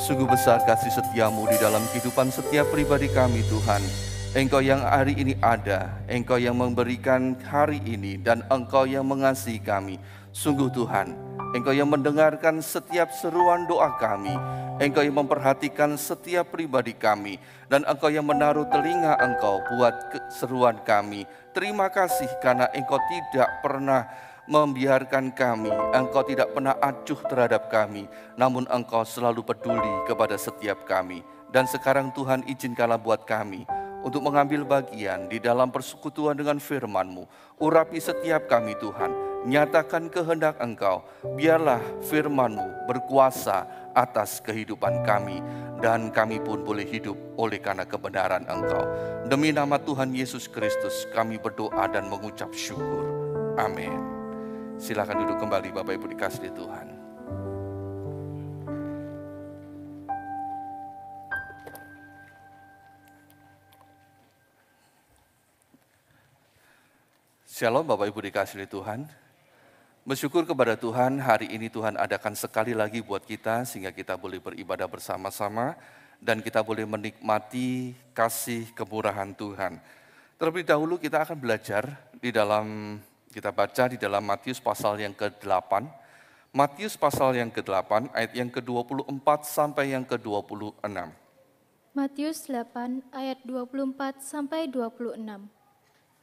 Sungguh besar kasih setiamu di dalam kehidupan setiap pribadi kami Tuhan. Engkau yang hari ini ada, Engkau yang memberikan hari ini, dan Engkau yang mengasihi kami. Sungguh Tuhan, Engkau yang mendengarkan setiap seruan doa kami. Engkau yang memperhatikan setiap pribadi kami, dan Engkau yang menaruh telinga Engkau buat seruan kami. Terima kasih karena Engkau tidak pernah membiarkan kami, Engkau tidak pernah acuh terhadap kami, namun Engkau selalu peduli kepada setiap kami. Dan sekarang Tuhan izinkanlah buat kami untuk mengambil bagian di dalam persekutuan dengan firman-Mu. Urapi setiap kami Tuhan, nyatakan kehendak Engkau, biarlah firman-Mu berkuasa atas kehidupan kami, dan kami pun boleh hidup oleh karena kebenaran Engkau. Demi nama Tuhan Yesus Kristus kami berdoa dan mengucap syukur. Amin. Silakan duduk kembali Bapak Ibu dikasihi Tuhan. Shalom Bapak Ibu dikasihi Tuhan. Bersyukur kepada Tuhan, hari ini Tuhan adakan sekali lagi buat kita sehingga kita boleh beribadah bersama-sama dan kita boleh menikmati kasih kemurahan Tuhan. Terlebih dahulu kita akan belajar kita baca di dalam Matius pasal yang ke-8. Matius pasal yang ke-8 ayat yang ke-24 sampai yang ke-26. Matius 8 ayat 24 sampai 26.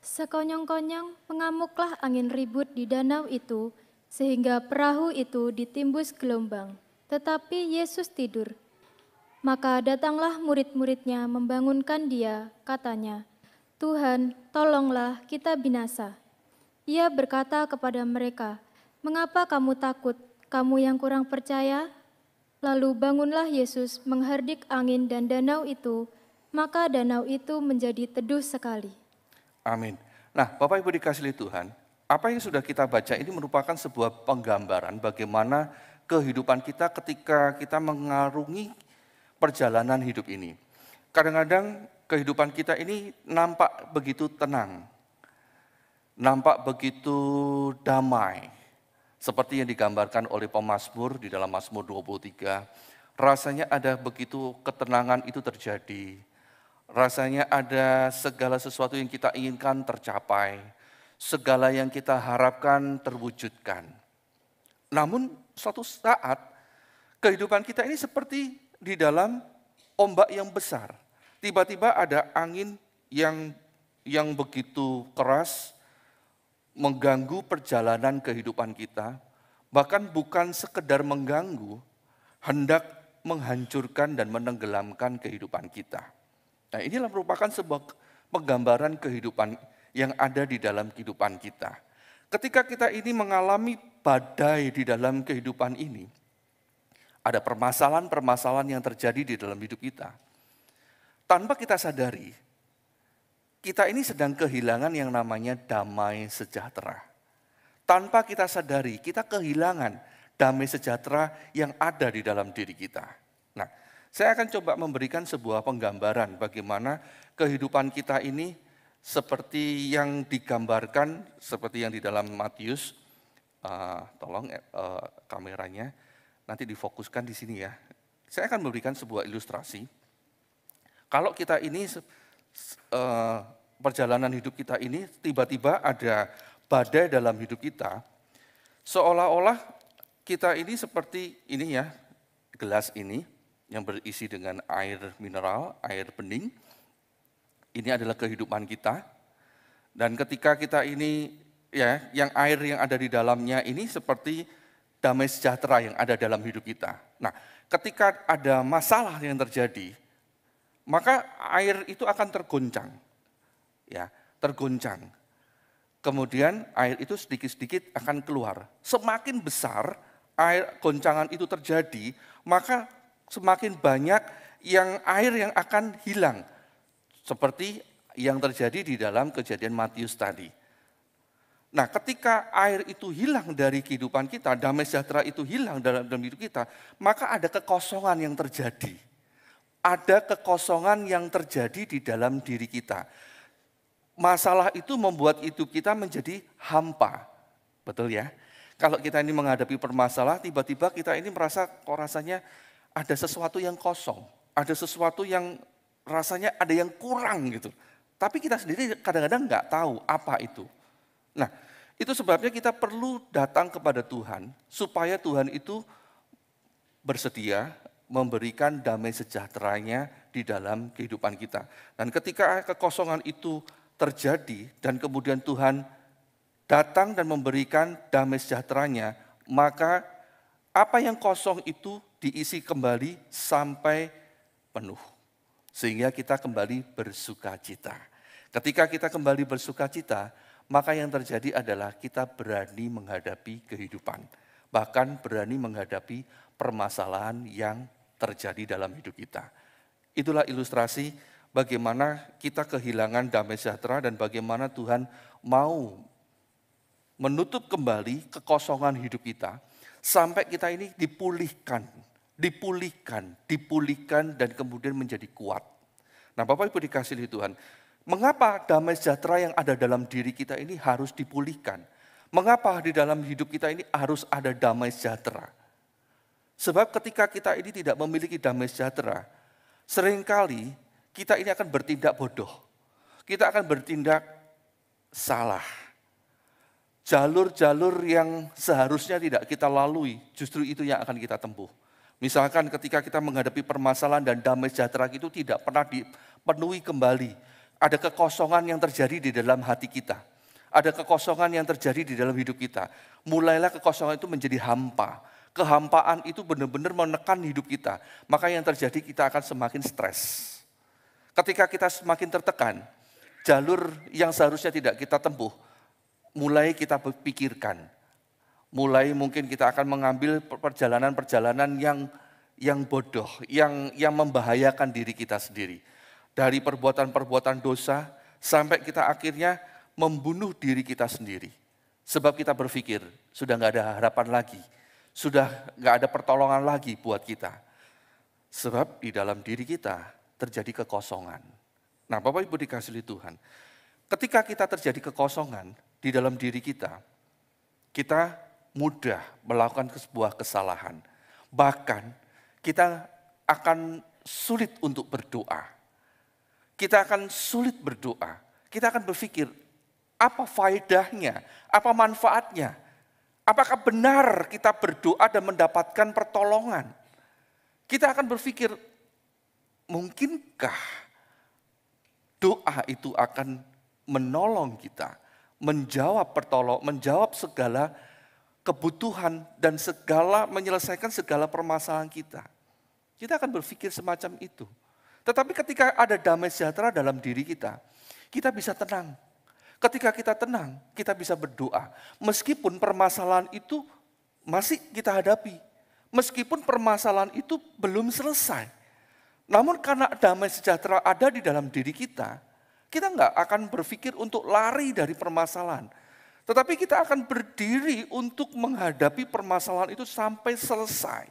Sekonyong-konyong mengamuklah angin ribut di danau itu, sehingga perahu itu ditimbus gelombang. Tetapi Yesus tidur. Maka datanglah murid-muridnya membangunkan dia, katanya, "Tuhan, tolonglah kita binasa." Ia berkata kepada mereka, "Mengapa kamu takut, kamu yang kurang percaya?" Lalu bangunlah Yesus menghardik angin dan danau itu, maka danau itu menjadi teduh sekali. Amin. Nah, Bapak Ibu dikasihi Tuhan, apa yang sudah kita baca ini merupakan sebuah penggambaran bagaimana kehidupan kita ketika kita mengarungi perjalanan hidup ini. Kadang-kadang kehidupan kita ini nampak begitu tenang, nampak begitu damai, seperti yang digambarkan oleh pemazmur di dalam Mazmur 23. Rasanya ada begitu ketenangan itu terjadi. Rasanya ada segala sesuatu yang kita inginkan tercapai, segala yang kita harapkan terwujudkan. Namun suatu saat kehidupan kita ini seperti di dalam ombak yang besar. Tiba-tiba ada angin yang begitu keras mengganggu perjalanan kehidupan kita, bahkan bukan sekedar mengganggu, hendak menghancurkan dan menenggelamkan kehidupan kita. Nah, inilah merupakan sebuah penggambaran kehidupan yang ada di dalam kehidupan kita. Ketika kita ini mengalami badai di dalam kehidupan ini, ada permasalahan-permasalahan yang terjadi di dalam hidup kita. Tanpa kita sadari, kita ini sedang kehilangan yang namanya damai sejahtera. Tanpa kita sadari, kita kehilangan damai sejahtera yang ada di dalam diri kita. Nah, saya akan coba memberikan sebuah penggambaran bagaimana kehidupan kita ini seperti yang digambarkan, seperti yang di dalam Matius. Tolong kameranya, nanti difokuskan di sini ya. Saya akan memberikan sebuah ilustrasi. Kalau kita ini, perjalanan hidup kita ini tiba-tiba ada badai dalam hidup kita, seolah-olah kita ini seperti ini ya, gelas ini yang berisi dengan air mineral, air bening. Ini adalah kehidupan kita. Dan ketika kita ini ya, yang air yang ada di dalamnya ini seperti damai sejahtera yang ada dalam hidup kita. Nah, ketika ada masalah yang terjadi, maka air itu akan tergoncang. Ya, tergoncang. Kemudian air itu sedikit-sedikit akan keluar. Semakin besar air goncangan itu terjadi, maka semakin banyak air yang akan hilang. Seperti yang terjadi di dalam kejadian Matius tadi. Nah, ketika air itu hilang dari kehidupan kita, damai sejahtera itu hilang dalam hidup kita, maka ada kekosongan yang terjadi. Ada kekosongan yang terjadi di dalam diri kita. Masalah itu membuat hidup kita menjadi hampa. Betul ya? Kalau kita ini menghadapi permasalahan, tiba-tiba kita ini merasa kok rasanya ada sesuatu yang kosong, ada sesuatu yang rasanya ada yang kurang gitu. Tapi kita sendiri kadang-kadang nggak tahu apa itu. Nah, itu sebabnya kita perlu datang kepada Tuhan supaya Tuhan itu bersedia memberikan damai sejahteranya di dalam kehidupan kita. Dan ketika kekosongan itu terjadi dan kemudian Tuhan datang dan memberikan damai sejahteranya, maka apa yang kosong itu diisi kembali sampai penuh. Sehingga kita kembali bersukacita. Ketika kita kembali bersukacita, maka yang terjadi adalah kita berani menghadapi kehidupan. Bahkan berani menghadapi permasalahan yang terjadi dalam hidup kita. Itulah ilustrasi bagaimana kita kehilangan damai sejahtera dan bagaimana Tuhan mau menutup kembali kekosongan hidup kita sampai kita ini dipulihkan dan kemudian menjadi kuat. Nah, Bapak Ibu dikasihi Tuhan, mengapa damai sejahtera yang ada dalam diri kita ini harus dipulihkan? Mengapa di dalam hidup kita ini harus ada damai sejahtera? Sebab ketika kita ini tidak memiliki damai sejahtera, seringkali kita ini akan bertindak bodoh. Kita akan bertindak salah. Jalur-jalur yang seharusnya tidak kita lalui, justru itu yang akan kita tempuh. Misalkan ketika kita menghadapi permasalahan dan damai sejahtera itu tidak pernah dipenuhi kembali. Ada kekosongan yang terjadi di dalam hati kita. Ada kekosongan yang terjadi di dalam hidup kita. Mulailah kekosongan itu menjadi hampa. Kehampaan itu benar-benar menekan hidup kita. Maka yang terjadi kita akan semakin stres. Ketika kita semakin tertekan, jalur yang seharusnya tidak kita tempuh, mulai kita pikirkan. Mulai mungkin kita akan mengambil perjalanan-perjalanan yang bodoh, yang membahayakan diri kita sendiri. Dari perbuatan-perbuatan dosa sampai kita akhirnya membunuh diri kita sendiri. Sebab kita berpikir sudah nggak ada harapan lagi, sudah nggak ada pertolongan lagi buat kita. Sebab di dalam diri kita terjadi kekosongan. Nah, Bapak Ibu dikasihi Tuhan, ketika kita terjadi kekosongan di dalam diri kita mudah melakukan sebuah kesalahan. Bahkan kita akan sulit untuk berdoa. Kita akan sulit berdoa. Kita akan berpikir, apa faedahnya? Apa manfaatnya? Apakah benar kita berdoa dan mendapatkan pertolongan? Kita akan berpikir, mungkinkah doa itu akan menolong kita, menjawab segala kebutuhan dan menyelesaikan segala permasalahan kita. Kita akan berpikir semacam itu. Tetapi ketika ada damai sejahtera dalam diri kita bisa tenang. Ketika kita tenang, kita bisa berdoa. Meskipun permasalahan itu masih kita hadapi. Meskipun permasalahan itu belum selesai. Namun karena damai sejahtera ada di dalam diri kita nggak akan berpikir untuk lari dari permasalahan. Tetapi kita akan berdiri untuk menghadapi permasalahan itu sampai selesai.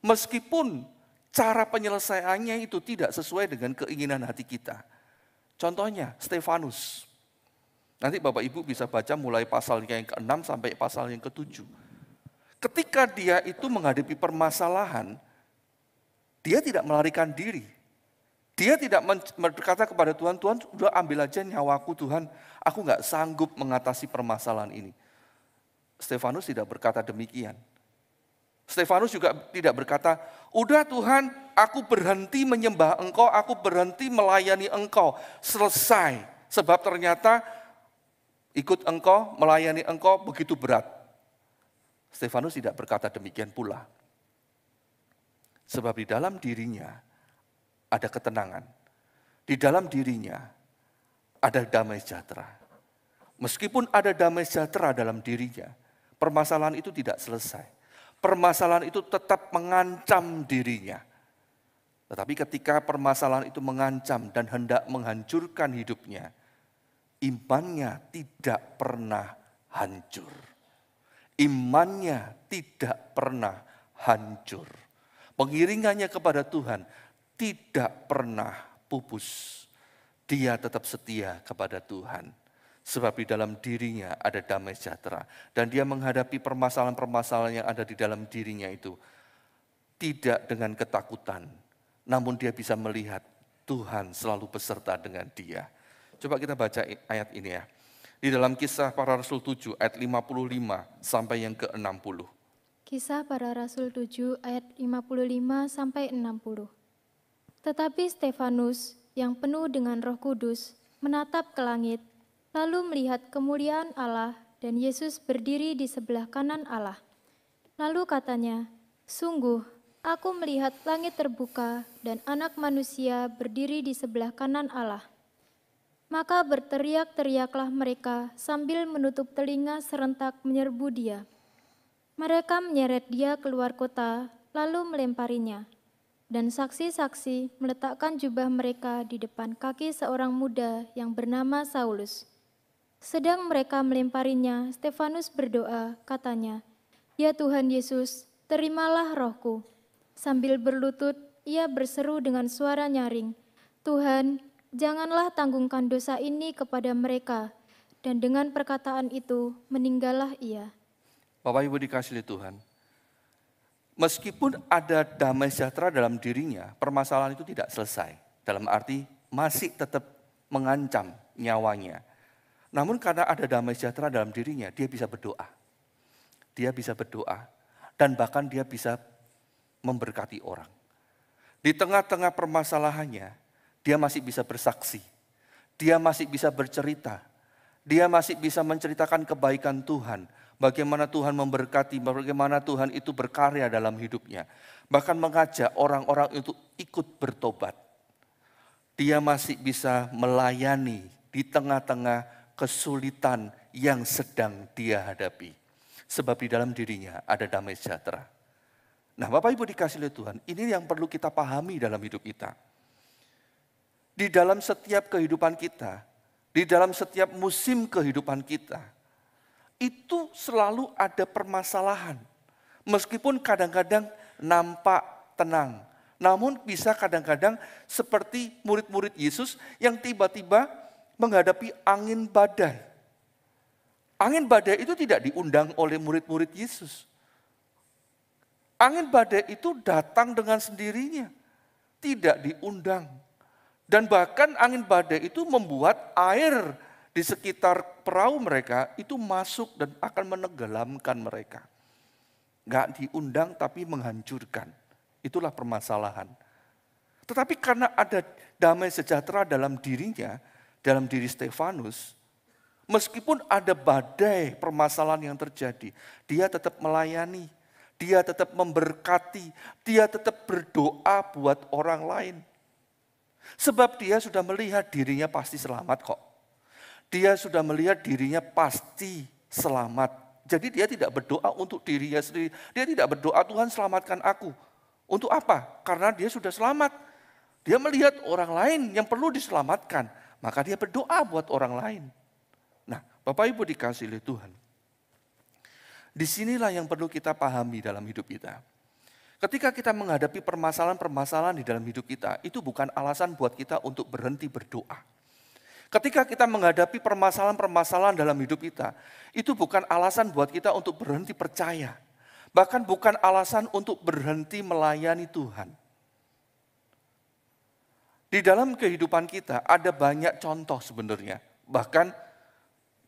Meskipun cara penyelesaiannya itu tidak sesuai dengan keinginan hati kita. Contohnya Stefanus. Nanti Bapak Ibu bisa baca mulai pasal yang ke-6 sampai pasal yang ke-7. Ketika dia itu menghadapi permasalahan, dia tidak melarikan diri. Dia tidak berkata kepada Tuhan, Tuhan udah ambil aja nyawaku Tuhan, aku nggak sanggup mengatasi permasalahan ini. Stefanus tidak berkata demikian. Stefanus juga tidak berkata, udah Tuhan aku berhenti menyembah Engkau, aku berhenti melayani Engkau, selesai. Sebab ternyata ikut Engkau, melayani Engkau begitu berat. Stefanus tidak berkata demikian pula. Sebab di dalam dirinya ada ketenangan. Di dalam dirinya ada damai sejahtera. Meskipun ada damai sejahtera dalam dirinya, permasalahan itu tidak selesai. Permasalahan itu tetap mengancam dirinya. Tetapi ketika permasalahan itu mengancam dan hendak menghancurkan hidupnya, imannya tidak pernah hancur. Imannya tidak pernah hancur. Pengiringannya kepada Tuhan tidak pernah pupus. Dia tetap setia kepada Tuhan. Sebab di dalam dirinya ada damai sejahtera. Dan dia menghadapi permasalahan-permasalahan yang ada di dalam dirinya itu tidak dengan ketakutan, namun dia bisa melihat Tuhan selalu beserta dengan dia. Coba kita baca ayat ini ya. Di dalam Kisah Para Rasul 7 ayat 55 sampai yang ke-60. Kisah Para Rasul 7 ayat 55 sampai 60. Tetapi Stefanus yang penuh dengan Roh Kudus menatap ke langit, lalu melihat kemuliaan Allah dan Yesus berdiri di sebelah kanan Allah. Lalu katanya, "Sungguh, aku melihat langit terbuka dan Anak Manusia berdiri di sebelah kanan Allah." Maka berteriak-teriaklah mereka sambil menutup telinga serentak menyerbu dia. Mereka menyeret dia keluar kota, lalu melemparinya. Dan saksi-saksi meletakkan jubah mereka di depan kaki seorang muda yang bernama Saulus. Sedang mereka melemparinya, Stefanus berdoa, katanya, "Ya Tuhan Yesus, terimalah rohku." Sambil berlutut, ia berseru dengan suara nyaring, "Tuhan, janganlah tanggungkan dosa ini kepada mereka." Dan dengan perkataan itu, meninggallah ia. Bapak Ibu dikasihi Tuhan, meskipun ada damai sejahtera dalam dirinya, permasalahan itu tidak selesai. Dalam arti masih tetap mengancam nyawanya. Namun karena ada damai sejahtera dalam dirinya, dia bisa berdoa. Dia bisa berdoa dan bahkan dia bisa memberkati orang. Di tengah-tengah permasalahannya, dia masih bisa bersaksi. Dia masih bisa bercerita. Dia masih bisa menceritakan kebaikan Tuhan. Bagaimana Tuhan memberkati, bagaimana Tuhan itu berkarya dalam hidupnya. Bahkan mengajak orang-orang untuk ikut bertobat. Dia masih bisa melayani di tengah-tengah kesulitan yang sedang dia hadapi. Sebab di dalam dirinya ada damai sejahtera. Nah, Bapak Ibu dikasihi oleh Tuhan, ini yang perlu kita pahami dalam hidup kita. Di dalam setiap kehidupan kita, di dalam setiap musim kehidupan kita, itu selalu ada permasalahan. Meskipun kadang-kadang nampak tenang, namun bisa kadang-kadang seperti murid-murid Yesus yang tiba-tiba menghadapi angin badai. Angin badai itu tidak diundang oleh murid-murid Yesus. Angin badai itu datang dengan sendirinya, tidak diundang. Dan bahkan angin badai itu membuat air di sekitar perahu mereka itu masuk dan akan menenggelamkan mereka. Gak diundang tapi menghancurkan. Itulah permasalahan. Tetapi karena ada damai sejahtera dalam dirinya, dalam diri Stefanus, meskipun ada badai permasalahan yang terjadi, dia tetap melayani, dia tetap memberkati, dia tetap berdoa buat orang lain. Sebab dia sudah melihat dirinya pasti selamat kok. Dia sudah melihat dirinya pasti selamat. Jadi dia tidak berdoa untuk dirinya sendiri. Dia tidak berdoa, "Tuhan selamatkan aku." Untuk apa? Karena dia sudah selamat. Dia melihat orang lain yang perlu diselamatkan. Maka dia berdoa buat orang lain. Nah, Bapak Ibu dikasihi oleh Tuhan. Disinilah yang perlu kita pahami dalam hidup kita. Ketika kita menghadapi permasalahan-permasalahan di dalam hidup kita, itu bukan alasan buat kita untuk berhenti berdoa. Ketika kita menghadapi permasalahan-permasalahan dalam hidup kita, itu bukan alasan buat kita untuk berhenti percaya. Bahkan bukan alasan untuk berhenti melayani Tuhan. Di dalam kehidupan kita ada banyak contoh sebenarnya. Bahkan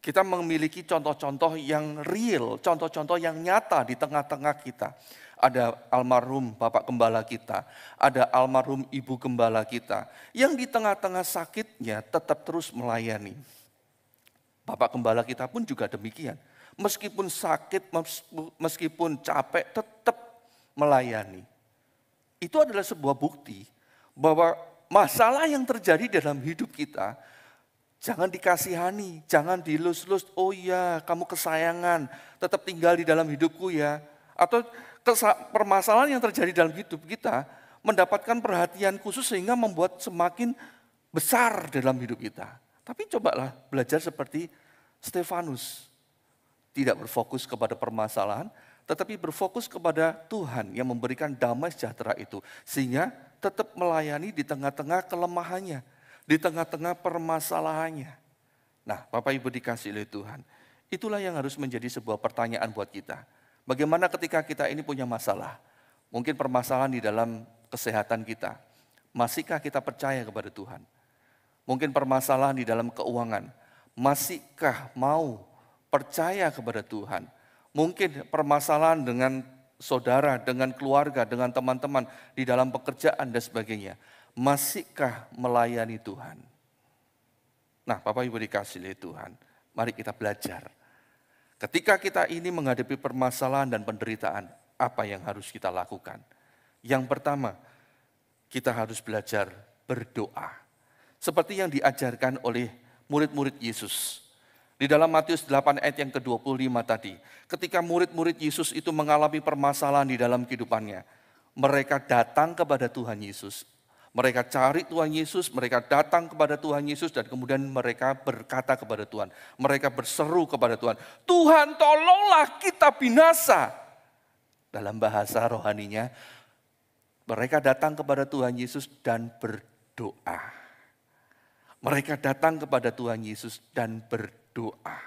kita memiliki contoh-contoh yang real, contoh-contoh yang nyata di tengah-tengah kita. Ada almarhum Bapak Gembala kita, ada almarhum Ibu Gembala kita, yang di tengah-tengah sakitnya tetap terus melayani. Bapak Gembala kita pun juga demikian. Meskipun sakit, meskipun capek, tetap melayani. Itu adalah sebuah bukti bahwa masalah yang terjadi dalam hidup kita, jangan dikasihani, jangan dilus-lus, "Oh iya, kamu kesayangan, tetap tinggal di dalam hidupku ya." Atau permasalahan yang terjadi dalam hidup kita mendapatkan perhatian khusus sehingga membuat semakin besar dalam hidup kita. Tapi cobalah belajar seperti Stefanus. Tidak berfokus kepada permasalahan, tetapi berfokus kepada Tuhan yang memberikan damai sejahtera itu. Sehingga tetap melayani di tengah-tengah kelemahannya, di tengah-tengah permasalahannya. Nah, Bapak Ibu dikasihi oleh Tuhan, itulah yang harus menjadi sebuah pertanyaan buat kita. Bagaimana ketika kita ini punya masalah? Mungkin permasalahan di dalam kesehatan kita. Masihkah kita percaya kepada Tuhan? Mungkin permasalahan di dalam keuangan. Masihkah mau percaya kepada Tuhan? Mungkin permasalahan dengan saudara, dengan keluarga, dengan teman-teman, di dalam pekerjaan dan sebagainya. Masihkah melayani Tuhan? Nah, Bapak Ibu dikasih oleh Tuhan, mari kita belajar. Ketika kita ini menghadapi permasalahan dan penderitaan, apa yang harus kita lakukan? Yang pertama, kita harus belajar berdoa. Seperti yang diajarkan oleh murid-murid Yesus. Di dalam Matius 8 ayat yang ke-25 tadi, ketika murid-murid Yesus itu mengalami permasalahan di dalam kehidupannya, mereka datang kepada Tuhan Yesus. Mereka cari Tuhan Yesus, mereka datang kepada Tuhan Yesus, dan kemudian mereka berkata kepada Tuhan. Mereka berseru kepada Tuhan, Tuhan tolonglah kita binasa. Dalam bahasa rohaninya, mereka datang kepada Tuhan Yesus dan berdoa. Mereka datang kepada Tuhan Yesus dan berdoa.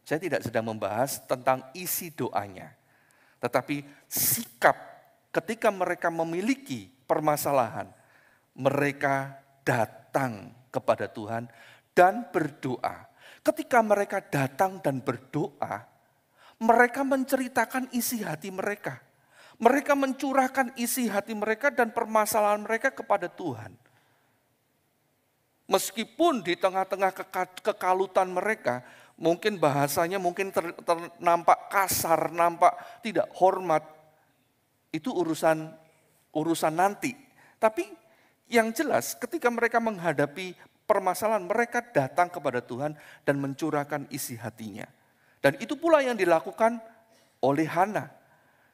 Saya tidak sedang membahas tentang isi doanya, tetapi sikap ketika mereka memiliki permasalahan, mereka datang kepada Tuhan dan berdoa. Ketika mereka datang dan berdoa, mereka menceritakan isi hati mereka. Mereka mencurahkan isi hati mereka dan permasalahan mereka kepada Tuhan. Meskipun di tengah-tengah kekalutan mereka, mungkin bahasanya mungkin nampak kasar, nampak tidak hormat. Itu urusan nanti. Tapi yang jelas ketika mereka menghadapi permasalahan, mereka datang kepada Tuhan dan mencurahkan isi hatinya. Dan itu pula yang dilakukan oleh Hana.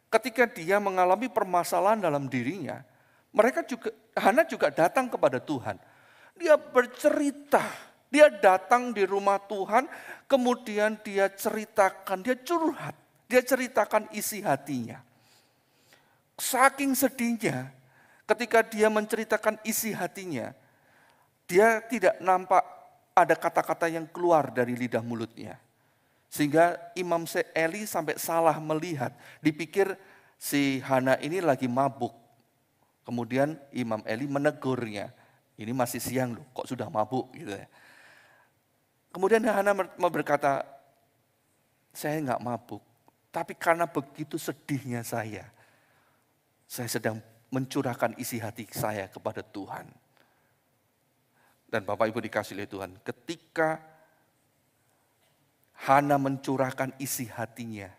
Ketika dia mengalami permasalahan dalam dirinya, Hana juga datang kepada Tuhan. Dia bercerita, dia datang di rumah Tuhan, kemudian dia ceritakan, dia curhat, dia ceritakan isi hatinya. Saking sedihnya, ketika dia menceritakan isi hatinya, dia tidak nampak ada kata-kata yang keluar dari lidah mulutnya. Sehingga Imam Eli sampai salah melihat, dipikir si Hana ini lagi mabuk. Kemudian Imam Eli menegurnya, ini masih siang loh, kok sudah mabuk gitu ya. Kemudian Hana berkata, saya enggak mabuk, tapi karena begitu sedihnya saya sedang mencurahkan isi hati saya kepada Tuhan. Dan Bapak Ibu dikasih oleh Tuhan, ketika Hana mencurahkan isi hatinya,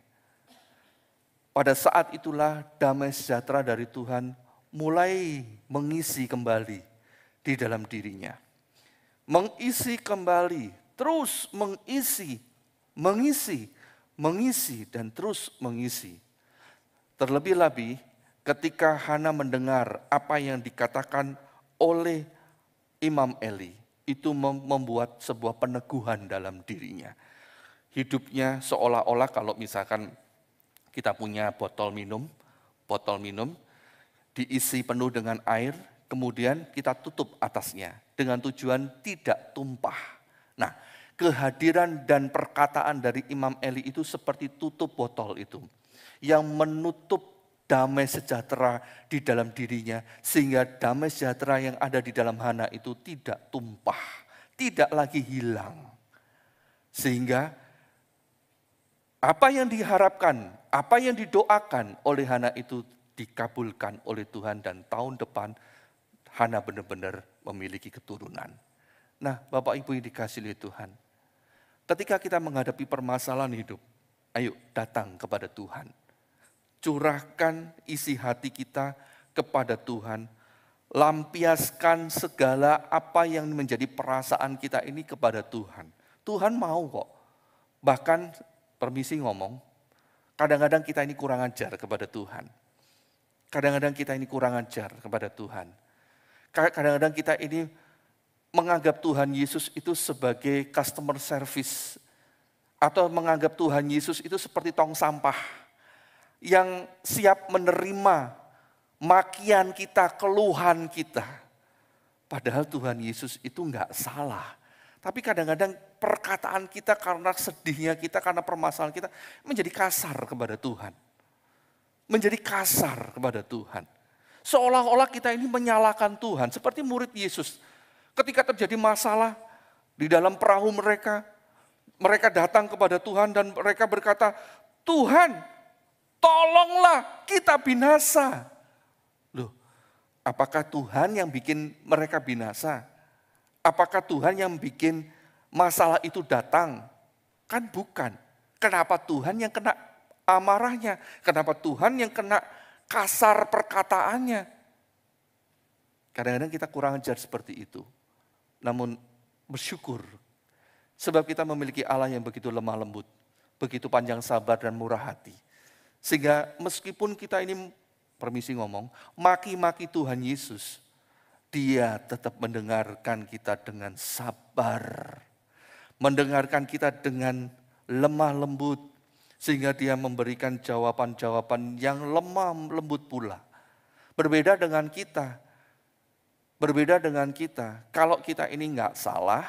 pada saat itulah damai sejahtera dari Tuhan mulai mengisi kembali di dalam dirinya. Mengisi kembali, terus mengisi dan terus mengisi. Terlebih-lebih ketika Hana mendengar apa yang dikatakan oleh Imam Eli, itu membuat sebuah peneguhan dalam dirinya. Hidupnya seolah-olah kalau misalkan kita punya botol minum diisi penuh dengan air, kemudian kita tutup atasnya dengan tujuan tidak tumpah. Nah, kehadiran dan perkataan dari Imam Eli itu seperti tutup botol itu, yang menutup damai sejahtera di dalam dirinya, sehingga damai sejahtera yang ada di dalam Hana itu tidak tumpah, tidak lagi hilang. Sehingga apa yang diharapkan, apa yang didoakan oleh Hana itu dikabulkan oleh Tuhan, dan tahun depan Hana benar-benar memiliki keturunan. Nah, Bapak Ibu yang dikasihi oleh Tuhan, ketika kita menghadapi permasalahan hidup, ayo datang kepada Tuhan. Curahkan isi hati kita kepada Tuhan. Lampiaskan segala apa yang menjadi perasaan kita ini kepada Tuhan. Tuhan mau kok. Bahkan permisi ngomong, kadang-kadang kita ini kurang ajar kepada Tuhan. Kadang-kadang kita ini kurang ajar kepada Tuhan. Kadang-kadang kita ini menganggap Tuhan Yesus itu sebagai customer service. Atau menganggap Tuhan Yesus itu seperti tong sampah yang siap menerima makian kita, keluhan kita. Padahal Tuhan Yesus itu enggak salah. Tapi kadang-kadang perkataan kita karena sedihnya kita, karena permasalahan kita menjadi kasar kepada Tuhan. menjadi kasar kepada Tuhan. Seolah-olah kita ini menyalahkan Tuhan, seperti murid Yesus. Ketika terjadi masalah di dalam perahu mereka datang kepada Tuhan dan mereka berkata, Tuhan, tolonglah kita binasa. Loh, apakah Tuhan yang bikin mereka binasa? Apakah Tuhan yang bikin masalah itu datang? Kan bukan. Kenapa Tuhan yang kena amarahnya? Kenapa Tuhan yang kena kasar perkataannya? Kadang-kadang kita kurang ajar seperti itu. Namun bersyukur. Sebab kita memiliki Allah yang begitu lemah lembut. Begitu panjang sabar dan murah hati. Sehingga meskipun kita ini, permisi ngomong, maki-maki Tuhan Yesus, Dia tetap mendengarkan kita dengan sabar. Mendengarkan kita dengan lemah lembut. Sehingga Dia memberikan jawaban-jawaban yang lemah lembut pula. Berbeda dengan kita. Berbeda dengan kita. Kalau kita ini enggak salah,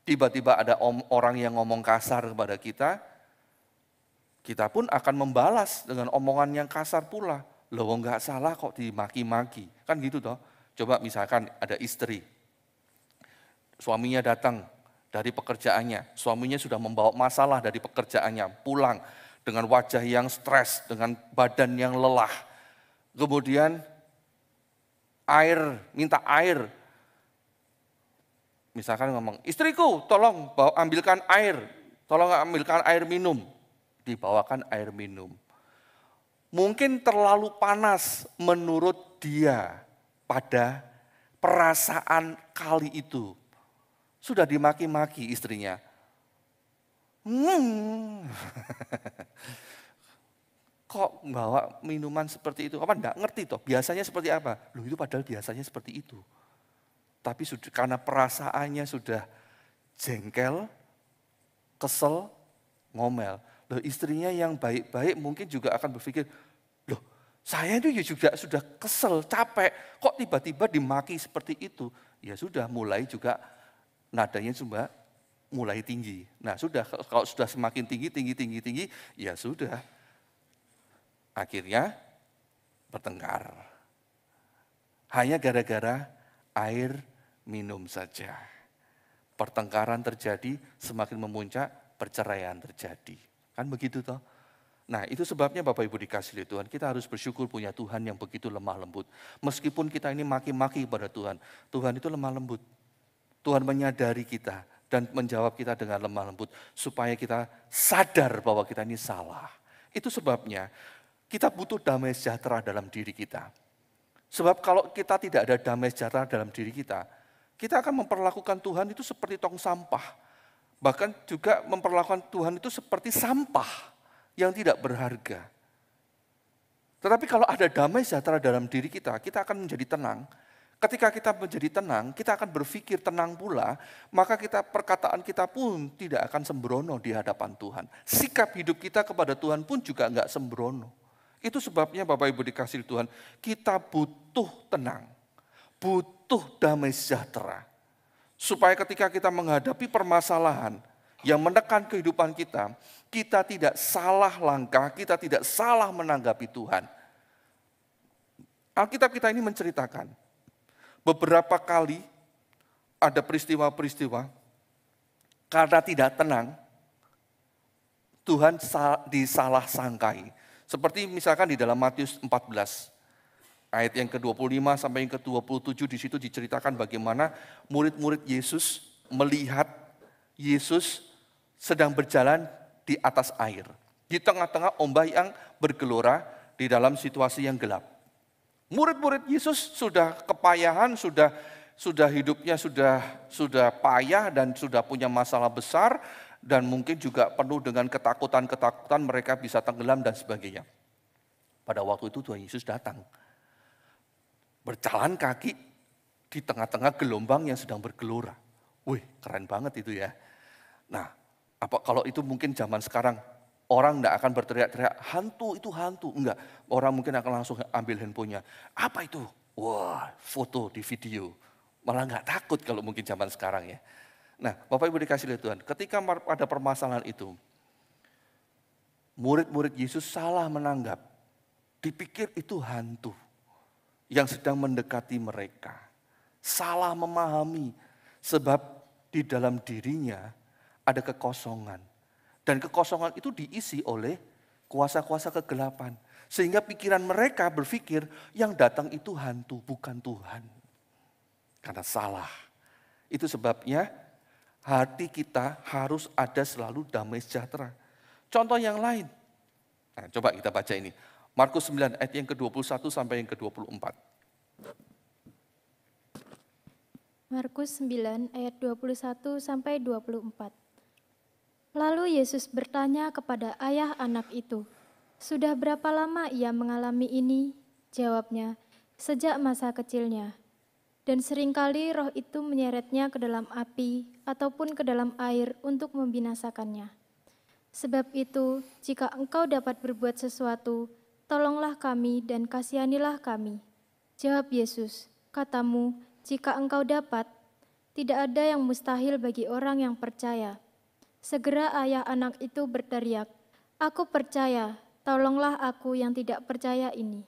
tiba-tiba ada orang yang ngomong kasar kepada kita pun akan membalas dengan omongan yang kasar pula. Loh enggak salah kok dimaki-maki. Kan gitu toh. Coba misalkan ada istri, suaminya datang dari pekerjaannya, suaminya sudah membawa masalah dari pekerjaannya, pulang dengan wajah yang stres, dengan badan yang lelah. Kemudian minta air. Misalkan ngomong, istriku tolong ambilkan air, tolong ambilkan air minum. Dibawakan air minum. Mungkin terlalu panas menurut dia. Pada perasaan kali itu. Sudah dimaki-maki istrinya. Kok bawa minuman seperti itu? Apa enggak ngerti toh? Biasanya seperti apa? Loh itu padahal biasanya seperti itu. Tapi karena perasaannya sudah jengkel, kesel, ngomel. Loh istrinya yang baik-baik mungkin juga akan berpikir, loh saya itu juga sudah kesel, capek, kok tiba-tiba dimaki seperti itu? Ya sudah, mulai juga nadanya mulai tinggi. Nah sudah, kalau sudah semakin tinggi, ya sudah. Akhirnya bertengkar. Hanya gara-gara air minum saja. Pertengkaran terjadi, semakin memuncak, perceraian terjadi. Kan begitu toh? Nah itu sebabnya Bapak Ibu dikasihi Tuhan, kita harus bersyukur punya Tuhan yang begitu lemah lembut. Meskipun kita ini maki-maki pada Tuhan, Tuhan itu lemah lembut. Tuhan menyadari kita dan menjawab kita dengan lemah lembut. Supaya kita sadar bahwa kita ini salah. Itu sebabnya kita butuh damai sejahtera dalam diri kita. Sebab kalau kita tidak ada damai sejahtera dalam diri kita akan memperlakukan Tuhan itu seperti tong sampah. Bahkan juga memperlakukan Tuhan itu seperti sampah yang tidak berharga. Tetapi kalau ada damai sejahtera dalam diri kita akan menjadi tenang. Ketika kita menjadi tenang, kita akan berpikir tenang pula, maka perkataan kita pun tidak akan sembrono di hadapan Tuhan. Sikap hidup kita kepada Tuhan pun juga enggak sembrono. Itu sebabnya Bapak Ibu dikasihi Tuhan, kita butuh tenang, butuh damai sejahtera. Supaya ketika kita menghadapi permasalahan yang menekan kehidupan kita tidak salah langkah, kita tidak salah menanggapi Tuhan. Alkitab kita ini menceritakan, beberapa kali ada peristiwa-peristiwa, karena tidak tenang, Tuhan disalah sangkai. Seperti misalkan di dalam Matius 14, ayat yang ke-25 sampai yang ke-27, di situ diceritakan bagaimana murid-murid Yesus melihat Yesus sedang berjalan di atas air. Di tengah-tengah ombak yang bergelora di dalam situasi yang gelap. Murid-murid Yesus sudah kepayahan, sudah hidupnya sudah payah dan sudah punya masalah besar dan mungkin juga penuh dengan ketakutan-ketakutan mereka bisa tenggelam dan sebagainya. Pada waktu itu Tuhan Yesus datang. Berjalan kaki di tengah-tengah gelombang yang sedang bergelora. Wih, keren banget itu ya. Nah, kalau itu mungkin zaman sekarang orang tidak akan berteriak-teriak, hantu itu hantu. Enggak, orang mungkin akan langsung ambil handphonenya. Apa itu? Wah, foto di video. Malah enggak takut kalau mungkin zaman sekarang ya. Nah, Bapak Ibu dikasihi Tuhan, ketika ada permasalahan itu, murid-murid Yesus salah menanggap. Dipikir itu hantu yang sedang mendekati mereka. Salah memahami, sebab di dalam dirinya ada kekosongan. Dan kekosongan itu diisi oleh kuasa-kuasa kegelapan. Sehingga pikiran mereka berpikir yang datang itu hantu, bukan Tuhan. Karena salah. Itu sebabnya hati kita harus ada selalu damai sejahtera. Contoh yang lain. Nah, coba kita baca ini. Markus 9 ayat yang ke-21 sampai yang ke-24. Markus 9 ayat 21 sampai 24. Lalu Yesus bertanya kepada ayah anak itu, "Sudah berapa lama ia mengalami ini?" Jawabnya, "Sejak masa kecilnya." Dan seringkali roh itu menyeretnya ke dalam api ataupun ke dalam air untuk membinasakannya. Sebab itu, jika engkau dapat berbuat sesuatu, tolonglah kami dan kasihanilah kami. Jawab Yesus, "Katamu, jika engkau dapat, tidak ada yang mustahil bagi orang yang percaya." Segera ayah anak itu berteriak, "Aku percaya, tolonglah aku yang tidak percaya ini."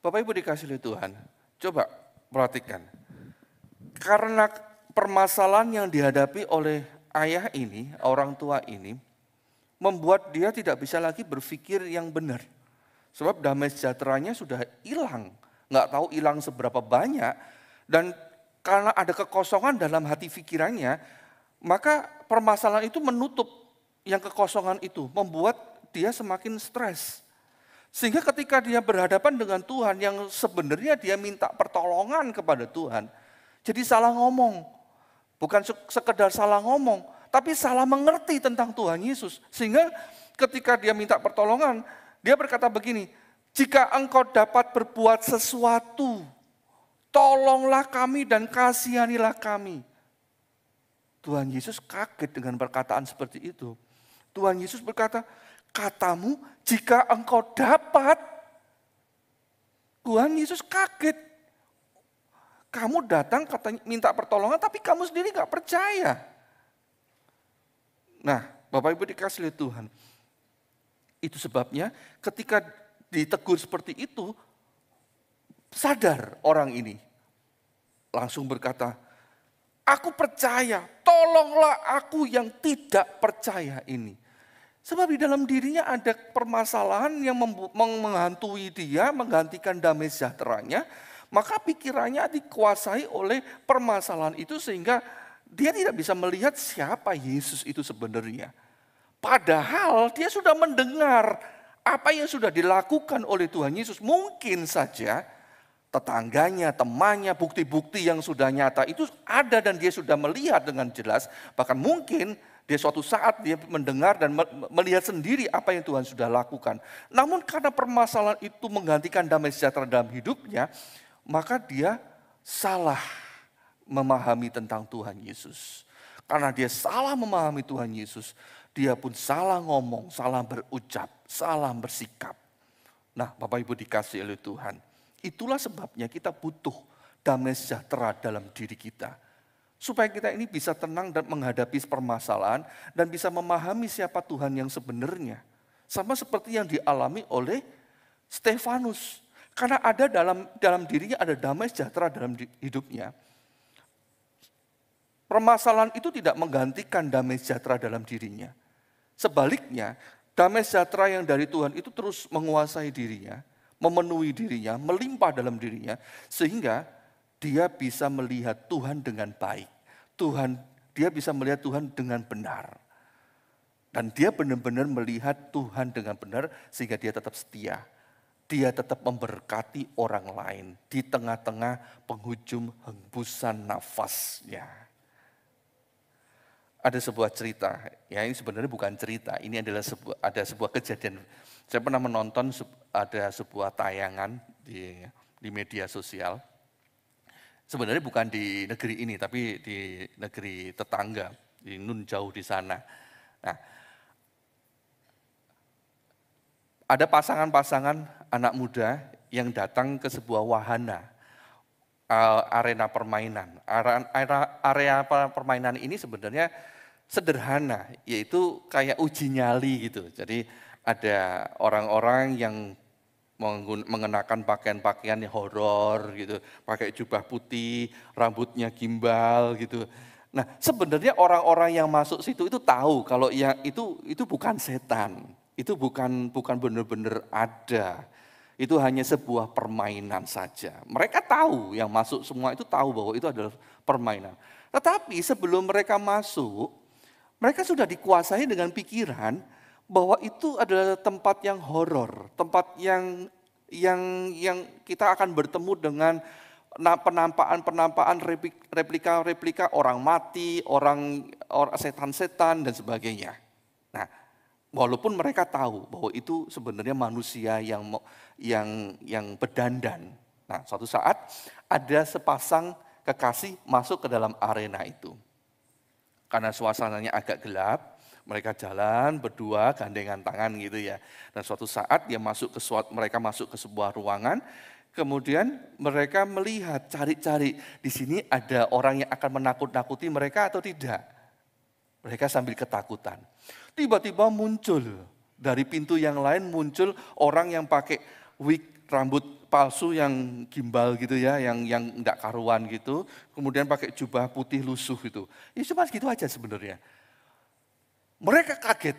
Bapak Ibu dikasih oleh Tuhan, coba perhatikan. Karena permasalahan yang dihadapi oleh ayah ini, orang tua ini, membuat dia tidak bisa lagi berpikir yang benar. Sebab damai sejahteranya sudah hilang, nggak tahu hilang seberapa banyak. Dan karena ada kekosongan dalam hati pikirannya, maka permasalahan itu menutup yang kekosongan itu, membuat dia semakin stres. Sehingga ketika dia berhadapan dengan Tuhan yang sebenarnya dia minta pertolongan kepada Tuhan, jadi salah ngomong. Bukan sekedar salah ngomong, tapi salah mengerti tentang Tuhan Yesus. Sehingga ketika dia minta pertolongan, dia berkata begini, "Jika engkau dapat berbuat sesuatu, tolonglah kami dan kasihanilah kami." Tuhan Yesus kaget dengan perkataan seperti itu. Tuhan Yesus berkata, "Katamu jika engkau dapat." Tuhan Yesus kaget. Kamu datang katanya minta pertolongan tapi kamu sendiri gak percaya. Nah, Bapak Ibu dikasih oleh Tuhan. Itu sebabnya ketika ditegur seperti itu, sadar orang ini. Langsung berkata, "Aku percaya, tolonglah aku yang tidak percaya ini." Sebab di dalam dirinya ada permasalahan yang menghantui dia, menggantikan damai sejahteranya, maka pikirannya dikuasai oleh permasalahan itu sehingga dia tidak bisa melihat siapa Yesus itu sebenarnya. Padahal dia sudah mendengar apa yang sudah dilakukan oleh Tuhan Yesus. Mungkin saja tetangganya, temannya, bukti-bukti yang sudah nyata itu ada dan dia sudah melihat dengan jelas. Bahkan mungkin dia suatu saat dia mendengar dan melihat sendiri apa yang Tuhan sudah lakukan. Namun karena permasalahan itu menggantikan damai sejahtera dalam hidupnya, maka dia salah memahami tentang Tuhan Yesus. Karena dia salah memahami Tuhan Yesus, dia pun salah ngomong, salah berucap, salah bersikap. Nah, Bapak Ibu dikasih oleh Tuhan, itulah sebabnya kita butuh damai sejahtera dalam diri kita. Supaya kita ini bisa tenang dan menghadapi permasalahan dan bisa memahami siapa Tuhan yang sebenarnya. Sama seperti yang dialami oleh Stefanus. Karena ada dalam dirinya ada damai sejahtera dalam hidupnya. Permasalahan itu tidak menggantikan damai sejahtera dalam dirinya. Sebaliknya, damai sejahtera yang dari Tuhan itu terus menguasai dirinya, memenuhi dirinya, melimpah dalam dirinya, sehingga dia bisa melihat Tuhan dengan baik. Dia bisa melihat Tuhan dengan benar. Dan dia benar-benar melihat Tuhan dengan benar sehingga dia tetap setia. Dia tetap memberkati orang lain di tengah-tengah penghujung hembusan nafasnya. Ada sebuah cerita, ya ini sebenarnya bukan cerita, ini adalah ada sebuah kejadian. Saya pernah menonton ada sebuah tayangan di media sosial. Sebenarnya bukan di negeri ini, tapi di negeri tetangga, di Nun jauh di sana. Nah, ada pasangan-pasangan anak muda yang datang ke sebuah wahana, arena permainan. Area permainan ini sebenarnya sederhana, yaitu kayak uji nyali gitu. Jadi ada orang-orang yang mengenakan pakaian-pakaian yang horor gitu, pakai jubah putih, rambutnya gimbal gitu. Nah, sebenarnya orang-orang yang masuk situ itu tahu kalau yang itu bukan setan. Itu bukan benar-benar ada. Itu hanya sebuah permainan saja. Mereka tahu, yang masuk semua itu tahu bahwa itu adalah permainan. Tetapi sebelum mereka masuk, mereka sudah dikuasai dengan pikiran bahwa itu adalah tempat yang horor, tempat yang kita akan bertemu dengan penampakan replika orang mati, orang setan-setan dan sebagainya. Nah, walaupun mereka tahu bahwa itu sebenarnya manusia yang berdandan. Nah, suatu saat ada sepasang kekasih masuk ke dalam arena itu. Karena suasananya agak gelap, mereka jalan berdua gandengan tangan gitu ya. Dan suatu saat mereka masuk ke sebuah ruangan, kemudian mereka melihat, cari-cari di sini ada orang yang akan menakut-nakuti mereka atau tidak. Mereka sambil ketakutan. Tiba-tiba muncul dari pintu yang lain muncul orang yang pakai wig rambut palsu yang gimbal gitu ya, yang enggak karuan gitu, kemudian pakai jubah putih lusuh gitu. Ya cuma gitu aja sebenarnya. Mereka kaget,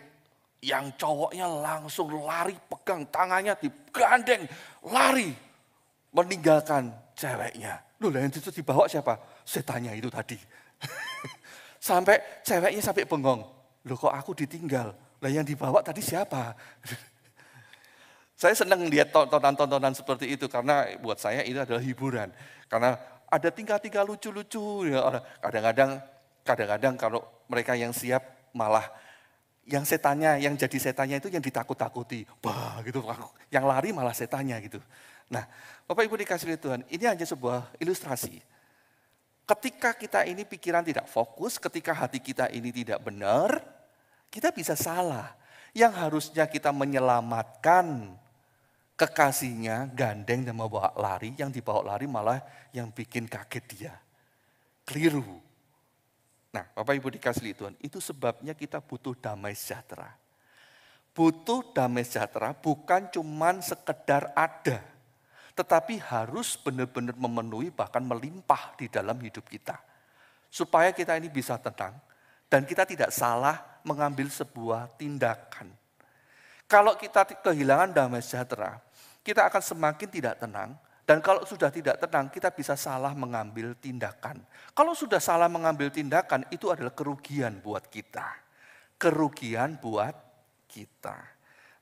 yang cowoknya langsung lari pegang tangannya digandeng, lari meninggalkan ceweknya. Loh, yang itu dibawa siapa? Setannya itu tadi. Sampai ceweknya sampai bengong. Loh kok aku ditinggal? Lah yang dibawa tadi siapa? Saya senang lihat tontonan-tontonan seperti itu karena buat saya itu adalah hiburan. Karena ada tingkah-tingkah lucu-lucu. Ya. Kadang-kadang kalau mereka yang siap malah yang setannya, yang jadi setannya itu yang ditakut-takuti. Bah gitu, yang lari malah setannya gitu. Nah, Bapak Ibu dikasih oleh Tuhan, ini hanya sebuah ilustrasi. Ketika kita ini pikiran tidak fokus, ketika hati kita ini tidak benar, kita bisa salah. Yang harusnya kita menyelamatkan kekasihnya, gandeng dan membawa lari, yang dibawa lari malah yang bikin kaget dia. Keliru. Nah, Bapak Ibu dikasih Tuhan, itu sebabnya kita butuh damai sejahtera. Butuh damai sejahtera bukan cuman sekedar ada, tetapi harus benar-benar memenuhi bahkan melimpah di dalam hidup kita. Supaya kita ini bisa tenang dan kita tidak salah mengambil sebuah tindakan. Kalau kita kehilangan damai sejahtera, kita akan semakin tidak tenang. Dan kalau sudah tidak tenang, kita bisa salah mengambil tindakan. Kalau sudah salah mengambil tindakan, itu adalah kerugian buat kita. Kerugian buat kita.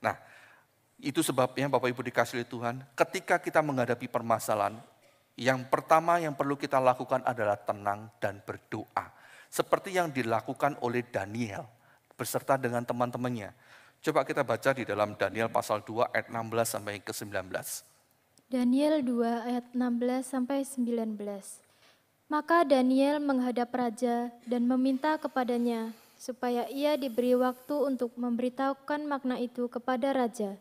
Nah, itu sebabnya Bapak Ibu dikasih oleh Tuhan, ketika kita menghadapi permasalahan, yang pertama yang perlu kita lakukan adalah tenang dan berdoa. Seperti yang dilakukan oleh Daniel beserta dengan teman-temannya. Coba kita baca di dalam Daniel pasal 2 ayat 16 sampai ke 19. Daniel 2 ayat 16 sampai 19. Maka Daniel menghadap raja dan meminta kepadanya supaya ia diberi waktu untuk memberitahukan makna itu kepada raja.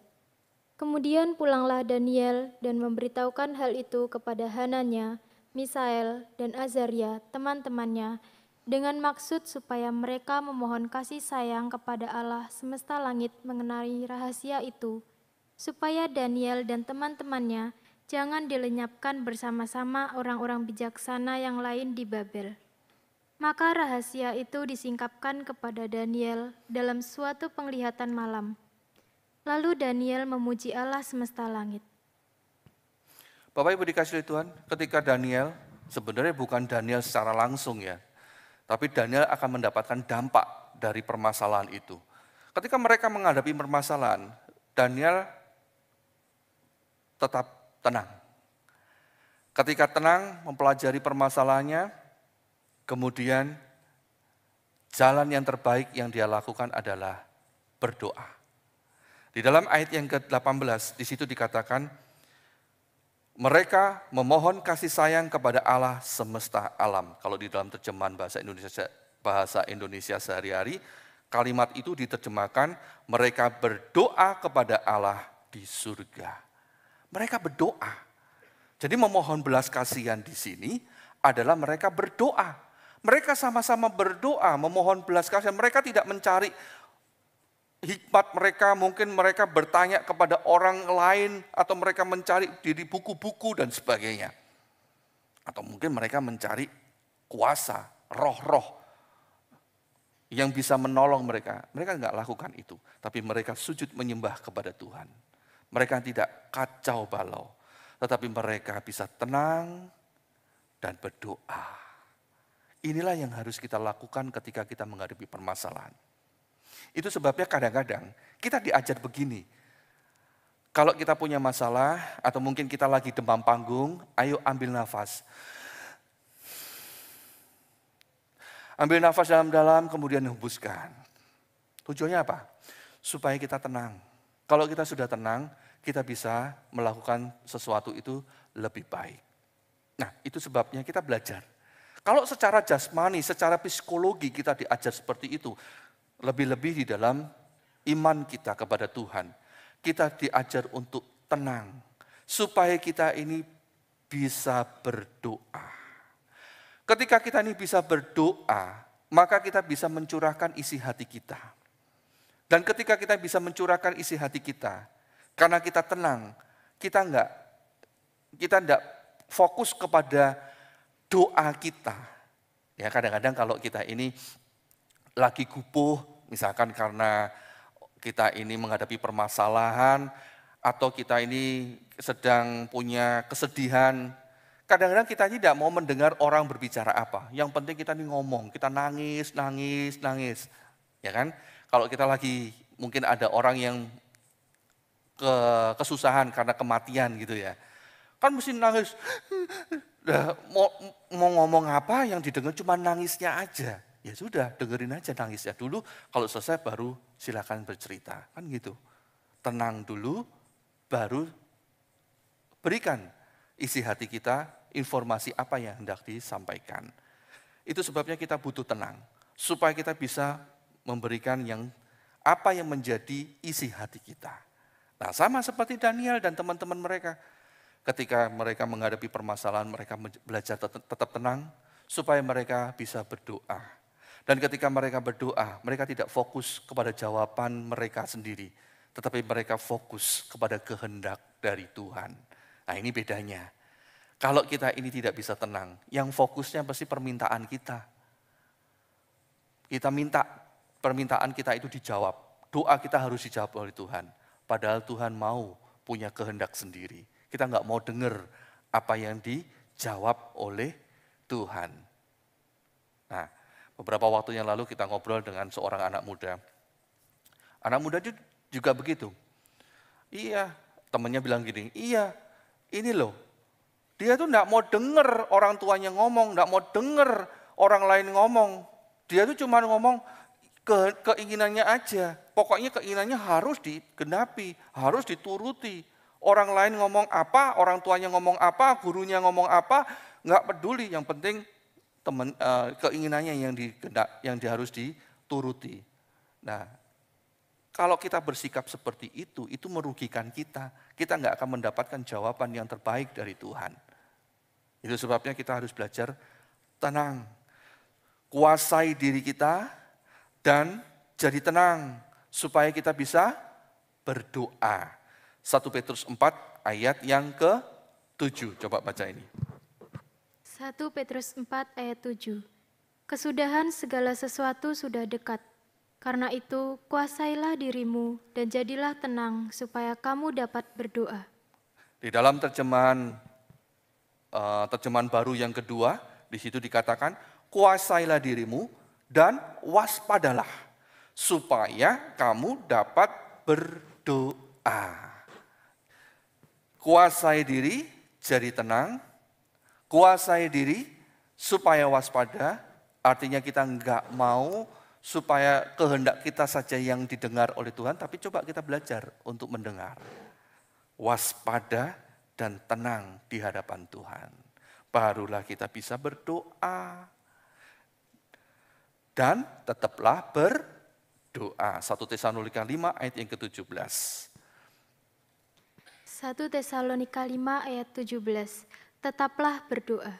Kemudian pulanglah Daniel dan memberitahukan hal itu kepada Hananya, Misael, dan Azaria, teman-temannya, dengan maksud supaya mereka memohon kasih sayang kepada Allah semesta langit mengenai rahasia itu, supaya Daniel dan teman-temannya jangan dilenyapkan bersama-sama orang-orang bijaksana yang lain di Babel. Maka rahasia itu disingkapkan kepada Daniel dalam suatu penglihatan malam. Lalu Daniel memuji Allah semesta langit. Bapak Ibu dikasih oleh Tuhan, ketika Daniel, sebenarnya bukan Daniel secara langsung ya, tapi Daniel akan mendapatkan dampak dari permasalahan itu. Ketika mereka menghadapi permasalahan, Daniel tetap tenang. Ketika tenang mempelajari permasalahannya, kemudian jalan yang terbaik yang dia lakukan adalah berdoa. Di dalam ayat yang ke-18, di situ dikatakan, mereka memohon kasih sayang kepada Allah semesta alam. Kalau di dalam terjemahan bahasa Indonesia sehari-hari, kalimat itu diterjemahkan, mereka berdoa kepada Allah di surga. Mereka berdoa. Jadi memohon belas kasihan di sini adalah mereka berdoa. Mereka sama-sama berdoa, memohon belas kasihan. Mereka tidak mencari hikmat mereka, mungkin mereka bertanya kepada orang lain, atau mereka mencari di buku-buku dan sebagainya. Atau mungkin mereka mencari kuasa, roh-roh yang bisa menolong mereka. Mereka enggak lakukan itu, tapi mereka sujud menyembah kepada Tuhan. Mereka tidak kacau balau, tetapi mereka bisa tenang dan berdoa. Inilah yang harus kita lakukan ketika kita menghadapi permasalahan. Itu sebabnya kadang-kadang kita diajar begini. Kalau kita punya masalah atau mungkin kita lagi demam panggung, ayo ambil nafas. Ambil nafas dalam-dalam kemudian hembuskan. Tujuannya apa? Supaya kita tenang. Kalau kita sudah tenang, kita bisa melakukan sesuatu itu lebih baik. Nah, itu sebabnya kita belajar. Kalau secara jasmani, secara psikologi kita diajar seperti itu, lebih-lebih di dalam iman kita kepada Tuhan. Kita diajar untuk tenang, supaya kita ini bisa berdoa. Ketika kita ini bisa berdoa, maka kita bisa mencurahkan isi hati kita. Dan ketika kita bisa mencurahkan isi hati kita, karena kita tenang, kita enggak fokus kepada doa kita. Ya, kadang-kadang kalau kita ini lagi gupuh, misalkan karena kita ini menghadapi permasalahan, atau kita ini sedang punya kesedihan, kadang-kadang kita tidak mau mendengar orang berbicara apa. Yang penting kita ini ngomong, kita nangis. Ya kan? Kalau kita lagi, mungkin ada orang yang kesusahan karena kematian gitu ya. Kan mesti nangis. Mau ngomong apa yang didengar cuma nangisnya aja. Ya sudah, dengerin aja nangisnya dulu. Kalau selesai baru silakan bercerita. Kan gitu. Tenang dulu, baru berikan isi hati kita, informasi apa yang hendak disampaikan. Itu sebabnya kita butuh tenang. Supaya kita bisa memberikan apa yang menjadi isi hati kita. Nah, sama seperti Daniel dan teman-teman mereka. Ketika mereka menghadapi permasalahan, mereka belajar tetap tenang, supaya mereka bisa berdoa. Dan ketika mereka berdoa, mereka tidak fokus kepada jawaban mereka sendiri, tetapi mereka fokus kepada kehendak dari Tuhan. Nah, ini bedanya. Kalau kita ini tidak bisa tenang, yang fokusnya pasti permintaan kita. Kita minta permintaan kita itu dijawab. Doa kita harus dijawab oleh Tuhan. Padahal Tuhan mau punya kehendak sendiri. Kita nggak mau dengar apa yang dijawab oleh Tuhan. Nah, beberapa waktu yang lalu kita ngobrol dengan seorang anak muda. Anak muda juga begitu. Iya, temannya bilang gini, iya ini loh. Dia tuh nggak mau dengar orang tuanya ngomong, nggak mau dengar orang lain ngomong. Dia tuh cuma ngomong keinginannya aja. Pokoknya keinginannya harus digenapi, harus dituruti. Orang lain ngomong apa, orang tuanya ngomong apa, gurunya ngomong apa, nggak peduli. Yang penting keinginannya yang harus dituruti. Nah, kalau kita bersikap seperti itu merugikan kita. Kita nggak akan mendapatkan jawaban yang terbaik dari Tuhan. Itu sebabnya kita harus belajar tenang. Kuasai diri kita dan jadi tenang supaya kita bisa berdoa. 1 Petrus 4 ayat yang ke-7. Coba baca ini. 1 Petrus 4 ayat 7. Kesudahan segala sesuatu sudah dekat. Karena itu, kuasailah dirimu dan jadilah tenang supaya kamu dapat berdoa. Di dalam terjemahan baru yang kedua, di situ dikatakan, kuasailah dirimu dan waspadalah supaya kamu dapat berdoa. Kuasai diri, jadi tenang. Kuasai diri supaya waspada, artinya kita enggak mau supaya kehendak kita saja yang didengar oleh Tuhan, tapi coba kita belajar untuk mendengar. Waspada dan tenang di hadapan Tuhan. Barulah kita bisa berdoa. Dan tetaplah berdoa. 1 Tesalonika 5 ayat yang ke-17. 1 Tesalonika 5 ayat 17. Tetaplah berdoa.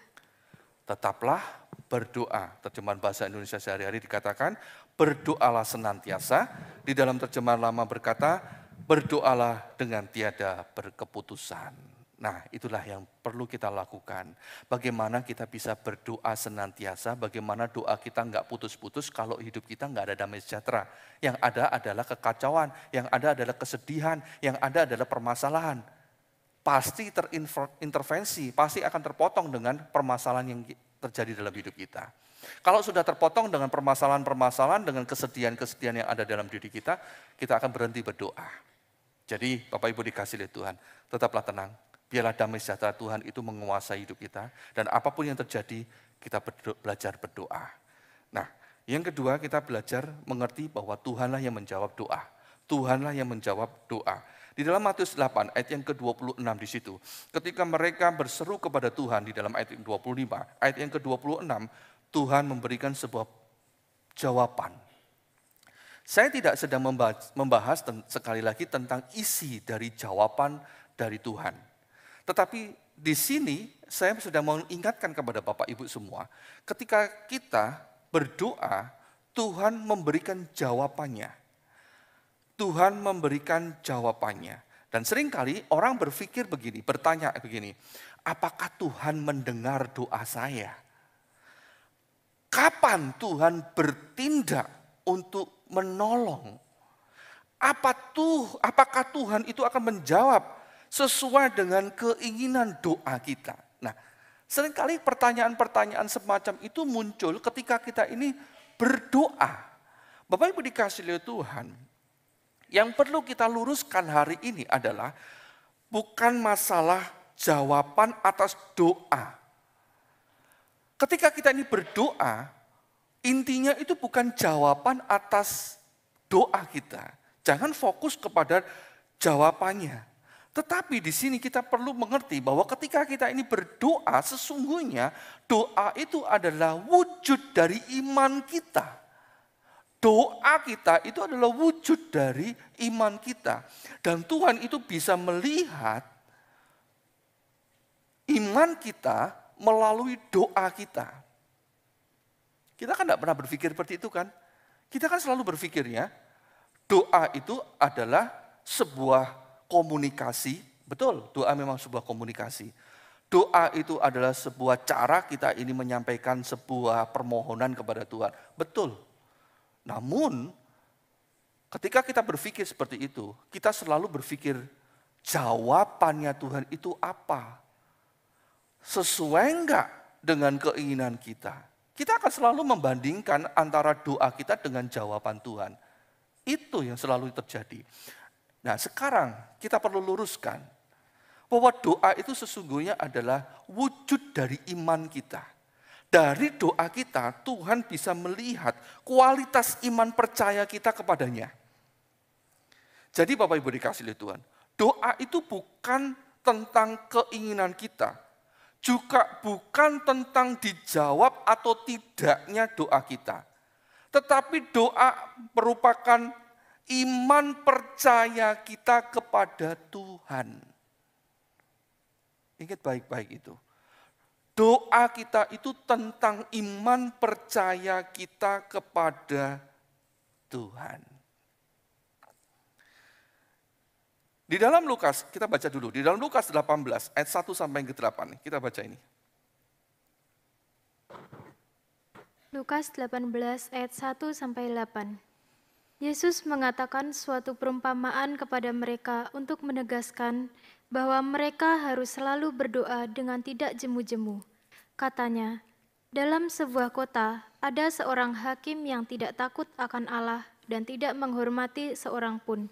Tetaplah berdoa. Terjemahan bahasa Indonesia sehari-hari dikatakan, berdoalah senantiasa. Di dalam terjemahan lama berkata, berdoalah dengan tiada berkeputusan. Nah, itulah yang perlu kita lakukan. Bagaimana kita bisa berdoa senantiasa, bagaimana doa kita nggak putus-putus kalau hidup kita nggak ada damai sejahtera. Yang ada adalah kekacauan, yang ada adalah kesedihan, yang ada adalah permasalahan. Pasti terintervensi, pasti akan terpotong dengan permasalahan yang terjadi dalam hidup kita. Kalau sudah terpotong dengan permasalahan-permasalahan, dengan kesedihan-kesedihan yang ada dalam diri kita akan berhenti berdoa. Jadi Bapak Ibu dikasih oleh Tuhan, tetaplah tenang. Biarlah damai sejahtera Tuhan itu menguasai hidup kita. Dan apapun yang terjadi, kita belajar berdoa. Nah, yang kedua kita belajar mengerti bahwa Tuhanlah yang menjawab doa. Tuhanlah yang menjawab doa. Di dalam Matius 8 ayat yang ke-26 di situ. Ketika mereka berseru kepada Tuhan di dalam ayat yang 25, ayat yang ke-26, Tuhan memberikan sebuah jawaban. Saya tidak sedang membahas sekali lagi tentang isi dari jawaban dari Tuhan. Tetapi di sini saya sedang mengingatkan kepada Bapak Ibu semua, ketika kita berdoa, Tuhan memberikan jawabannya. Tuhan memberikan jawabannya. Dan seringkali orang berpikir begini, bertanya begini, apakah Tuhan mendengar doa saya? Kapan Tuhan bertindak untuk menolong? Apakah Tuhan itu akan menjawab sesuai dengan keinginan doa kita? Nah, seringkali pertanyaan-pertanyaan semacam itu muncul ketika kita ini berdoa. Bapak Ibu dikasih oleh Tuhan, yang perlu kita luruskan hari ini adalah bukan masalah jawaban atas doa. Ketika kita ini berdoa, intinya itu bukan jawaban atas doa kita. Jangan fokus kepada jawabannya. Tetapi di sini kita perlu mengerti bahwa ketika kita ini berdoa, sesungguhnya doa itu adalah wujud dari iman kita. Doa kita itu adalah wujud dari iman kita. Dan Tuhan itu bisa melihat iman kita melalui doa kita. Kita kan tidak pernah berpikir seperti itu kan? Kita kan selalu berpikirnya, doa itu adalah sebuah komunikasi, betul, doa memang sebuah komunikasi. Doa itu adalah sebuah cara kita ini menyampaikan sebuah permohonan kepada Tuhan, betul. Namun, ketika kita berpikir seperti itu, kita selalu berpikir jawabannya Tuhan itu apa? Sesuai enggak dengan keinginan kita? Kita akan selalu membandingkan antara doa kita dengan jawaban Tuhan. Itu yang selalu terjadi. Nah, sekarang kita perlu luruskan bahwa doa itu sesungguhnya adalah wujud dari iman kita. Dari doa kita, Tuhan bisa melihat kualitas iman percaya kita kepadanya. Jadi Bapak Ibu dikasih oleh Tuhan, doa itu bukan tentang keinginan kita, juga bukan tentang dijawab atau tidaknya doa kita. Tetapi doa merupakan iman percaya kita kepada Tuhan. Ingat baik-baik itu. Doa kita itu tentang iman percaya kita kepada Tuhan. Di dalam Lukas, kita baca dulu. Di dalam Lukas 18 ayat 1 sampai ke 8. Kita baca ini. Lukas 18 ayat 1 sampai 8. Yesus mengatakan suatu perumpamaan kepada mereka untuk menegaskan bahwa mereka harus selalu berdoa dengan tidak jemu-jemu. Katanya, dalam sebuah kota ada seorang hakim yang tidak takut akan Allah dan tidak menghormati seorang pun.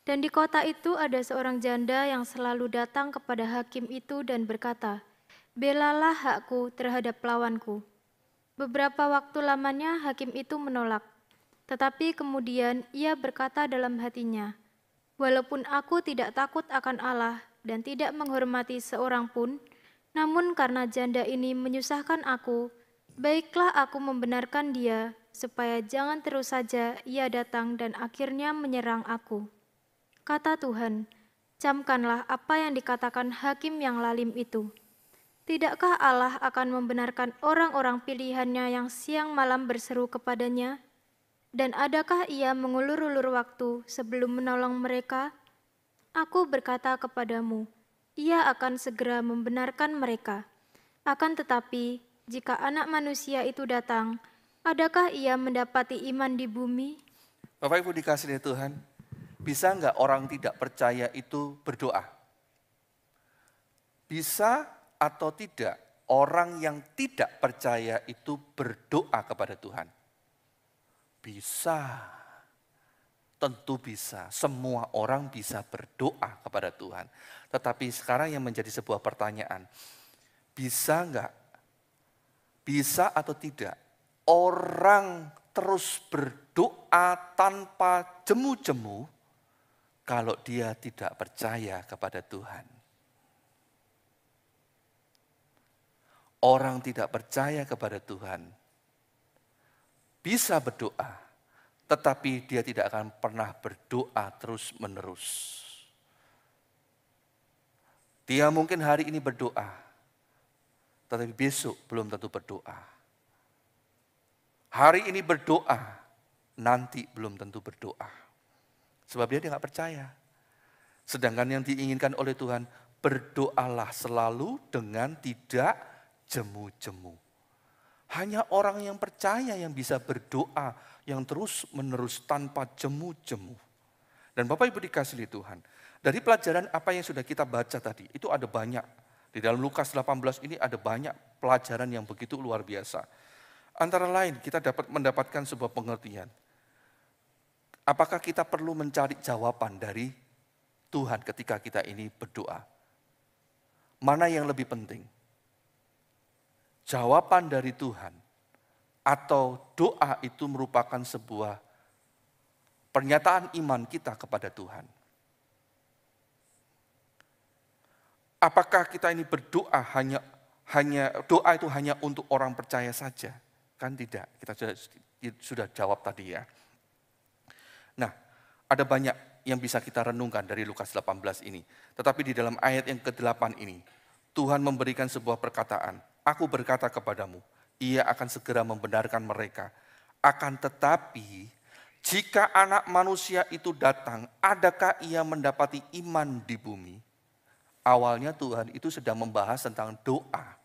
Dan di kota itu ada seorang janda yang selalu datang kepada hakim itu dan berkata, "Belalah hakku terhadap lawanku." Beberapa waktu lamanya hakim itu menolak. Tetapi kemudian ia berkata dalam hatinya, "Walaupun aku tidak takut akan Allah dan tidak menghormati seorang pun, namun karena janda ini menyusahkan aku, baiklah aku membenarkan dia, supaya jangan terus saja ia datang dan akhirnya menyerang aku." Kata Tuhan, "Camkanlah apa yang dikatakan hakim yang lalim itu. Tidakkah Allah akan membenarkan orang-orang pilihannya yang siang malam berseru kepadanya? Dan adakah ia mengulur-ulur waktu sebelum menolong mereka? Aku berkata kepadamu, ia akan segera membenarkan mereka. Akan tetapi, jika Anak Manusia itu datang, adakah ia mendapati iman di bumi? Bapak Ibu dikasihi Tuhan, bisa nggak orang tidak percaya itu berdoa? Bisa atau tidak orang yang tidak percaya itu berdoa kepada Tuhan? Bisa, tentu bisa. Semua orang bisa berdoa kepada Tuhan. Tetapi sekarang yang menjadi sebuah pertanyaan, bisa nggak? Bisa atau tidak? Orang terus berdoa tanpa jemu-jemu kalau dia tidak percaya kepada Tuhan. Orang tidak percaya kepada Tuhan bisa berdoa, tetapi dia tidak akan pernah berdoa terus-menerus. Dia mungkin hari ini berdoa, tetapi besok belum tentu berdoa. Hari ini berdoa, nanti belum tentu berdoa. Sebab dia nggak percaya. Sedangkan yang diinginkan oleh Tuhan, berdoalah selalu dengan tidak jemu-jemu. Hanya orang yang percaya yang bisa berdoa, yang terus-menerus tanpa jemu-jemu. Dan Bapak Ibu dikasihi Tuhan, dari pelajaran apa yang sudah kita baca tadi, itu ada banyak. Di dalam Lukas 18 ini ada banyak pelajaran yang begitu luar biasa. Antara lain kita dapat mendapatkan sebuah pengertian. Apakah kita perlu mencari jawaban dari Tuhan ketika kita ini berdoa? Mana yang lebih penting? Jawaban dari Tuhan atau doa itu merupakan sebuah pernyataan iman kita kepada Tuhan. Apakah kita ini berdoa doa itu hanya untuk orang percaya saja? Kan tidak, kita sudah jawab tadi ya. Nah, ada banyak yang bisa kita renungkan dari Lukas 18 ini. Tetapi di dalam ayat yang ke-8 ini, Tuhan memberikan sebuah perkataan. Aku berkata kepadamu, ia akan segera membenarkan mereka. Akan tetapi, jika Anak Manusia itu datang, adakah ia mendapati iman di bumi? Awalnya Tuhan itu sedang membahas tentang doa.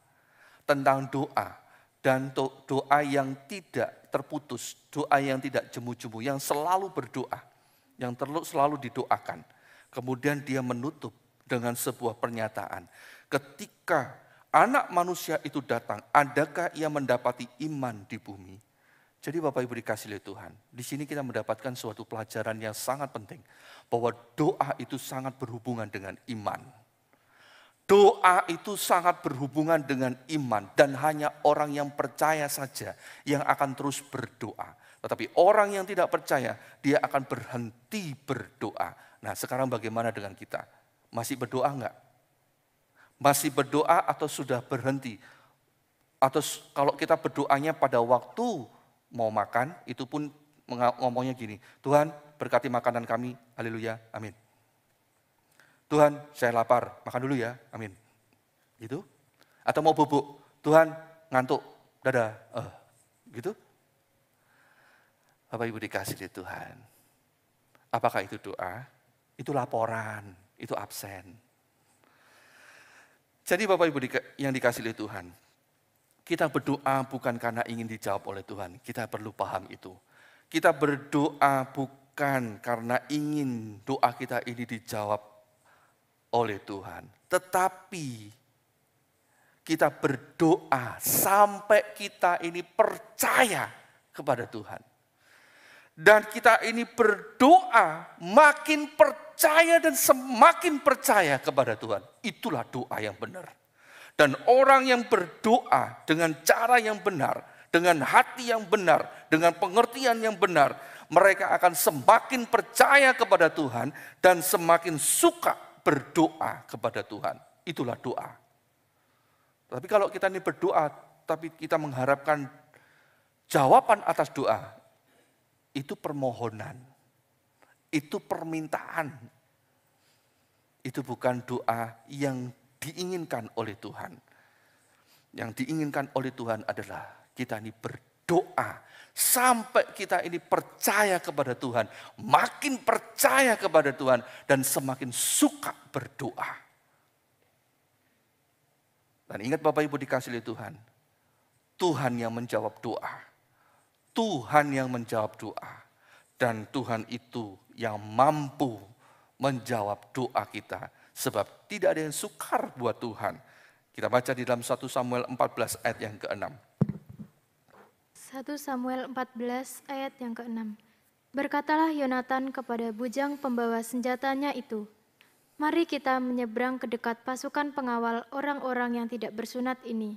Tentang doa. Dan doa yang tidak terputus, doa yang tidak jemu-jemu, yang selalu berdoa, yang selalu didoakan. Kemudian dia menutup dengan sebuah pernyataan. Ketika Anak Manusia itu datang, adakah ia mendapati iman di bumi? Jadi Bapak Ibu dikasihi Tuhan, di sini kita mendapatkan suatu pelajaran yang sangat penting. Bahwa doa itu sangat berhubungan dengan iman. Doa itu sangat berhubungan dengan iman dan hanya orang yang percaya saja yang akan terus berdoa. Tetapi orang yang tidak percaya, dia akan berhenti berdoa. Nah sekarang bagaimana dengan kita? Masih berdoa enggak? Masih berdoa atau sudah berhenti? Atau kalau kita berdoanya pada waktu mau makan, itu pun ngomongnya gini, Tuhan berkati makanan kami, haleluya, amin. Tuhan, saya lapar, makan dulu ya, amin. Gitu? Atau mau bubuk, Tuhan ngantuk, dadah, gitu? Bapak Ibu dikasihi Tuhan. Apakah itu doa? Itu laporan, itu absen. Jadi Bapak Ibu yang dikasihi Tuhan, kita berdoa bukan karena ingin dijawab oleh Tuhan, kita perlu paham itu. Kita berdoa bukan karena ingin doa kita ini dijawab oleh Tuhan. Tetapi kita berdoa sampai kita ini percaya kepada Tuhan. Dan kita ini berdoa makin percaya dan semakin percaya kepada Tuhan. Itulah doa yang benar. Dan orang yang berdoa dengan cara yang benar, dengan hati yang benar, dengan pengertian yang benar, mereka akan semakin percaya kepada Tuhan dan semakin suka berdoa kepada Tuhan. Itulah doa. Tapi kalau kita ini berdoa, tapi kita mengharapkan jawaban atas doa, itu permohonan. Itu permintaan. Itu bukan doa yang diinginkan oleh Tuhan. Yang diinginkan oleh Tuhan adalah kita ini berdoa sampai kita ini percaya kepada Tuhan, makin percaya kepada Tuhan dan semakin suka berdoa. Dan ingat Bapak Ibu dikasih oleh Tuhan, Tuhan yang menjawab doa. Tuhan yang menjawab doa. Dan Tuhan itu yang mampu menjawab doa kita. Sebab tidak ada yang sukar buat Tuhan. Kita baca di dalam 1 Samuel 14 ayat yang ke-6. 1 Samuel 14 ayat yang ke-6. Berkatalah Yonatan kepada bujang pembawa senjatanya itu, "Mari kita menyeberang ke dekat pasukan pengawal orang-orang yang tidak bersunat ini.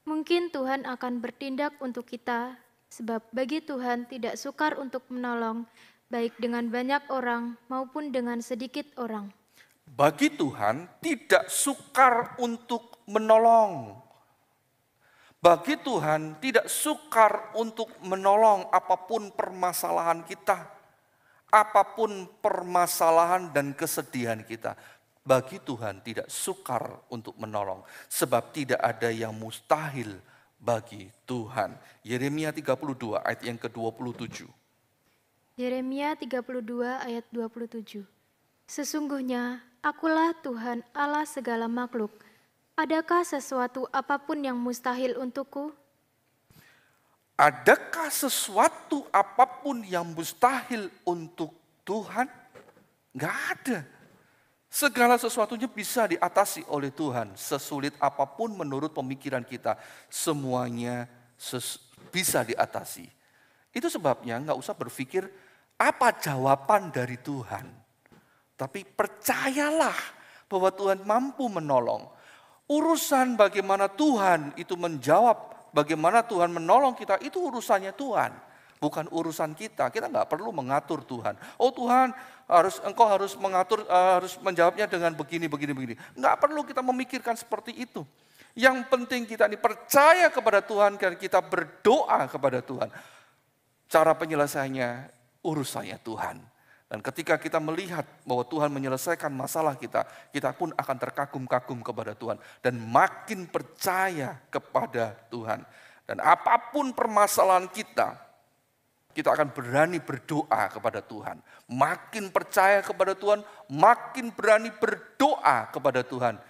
Mungkin Tuhan akan bertindak untuk kita, sebab bagi Tuhan tidak sukar untuk menolong, baik dengan banyak orang maupun dengan sedikit orang." Bagi Tuhan tidak sukar untuk menolong. Bagi Tuhan tidak sukar untuk menolong apapun permasalahan kita. Apapun permasalahan dan kesedihan kita. Bagi Tuhan tidak sukar untuk menolong. Sebab tidak ada yang mustahil bagi Tuhan. Yeremia 32 ayat yang ke-27. Yeremia 32 ayat 27. Sesungguhnya akulah Tuhan Allah segala makhluk. Adakah sesuatu apapun yang mustahil untukku? Adakah sesuatu apapun yang mustahil untuk Tuhan? Enggak ada. Segala sesuatunya bisa diatasi oleh Tuhan. Sesulit apapun menurut pemikiran kita, semuanya bisa diatasi. Itu sebabnya enggak usah berpikir apa jawaban dari Tuhan. Tapi percayalah bahwa Tuhan mampu menolong. Urusan bagaimana Tuhan itu menjawab, bagaimana Tuhan menolong kita, itu urusannya Tuhan. Bukan urusan kita. Kita nggak perlu mengatur Tuhan. Oh Tuhan, engkau harus mengatur, harus menjawabnya dengan begini. Nggak perlu kita memikirkan seperti itu. Yang penting kita ini percaya kepada Tuhan dan kita berdoa kepada Tuhan. Cara penyelesaiannya urusannya Tuhan. Dan ketika kita melihat bahwa Tuhan menyelesaikan masalah kita, kita pun akan terkagum-kagum kepada Tuhan. Dan makin percaya kepada Tuhan. Dan apapun permasalahan kita akan berani berdoa kepada Tuhan. Makin percaya kepada Tuhan, makin berani berdoa kepada Tuhan.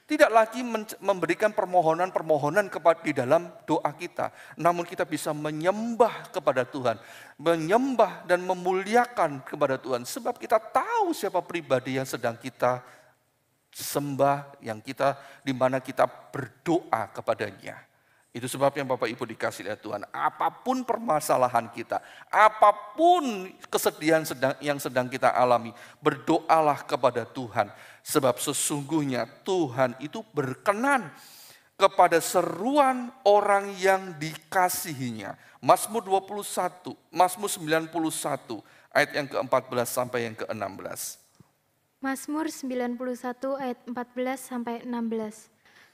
Tidak lagi memberikan permohonan-permohonan di dalam doa kita. Namun kita bisa menyembah kepada Tuhan. Menyembah dan memuliakan kepada Tuhan. Sebab kita tahu siapa pribadi yang sedang kita sembah, di mana kita berdoa kepadanya. Itu sebabnya Bapak Ibu dikasih oleh Tuhan. Apapun permasalahan kita, apapun kesedihan yang sedang kita alami, berdoalah kepada Tuhan. Sebab sesungguhnya Tuhan itu berkenan kepada seruan orang yang dikasihinya. Mazmur 21, Mazmur 91, ayat yang ke-14 sampai yang ke-16. Mazmur 91 ayat 14 sampai 16.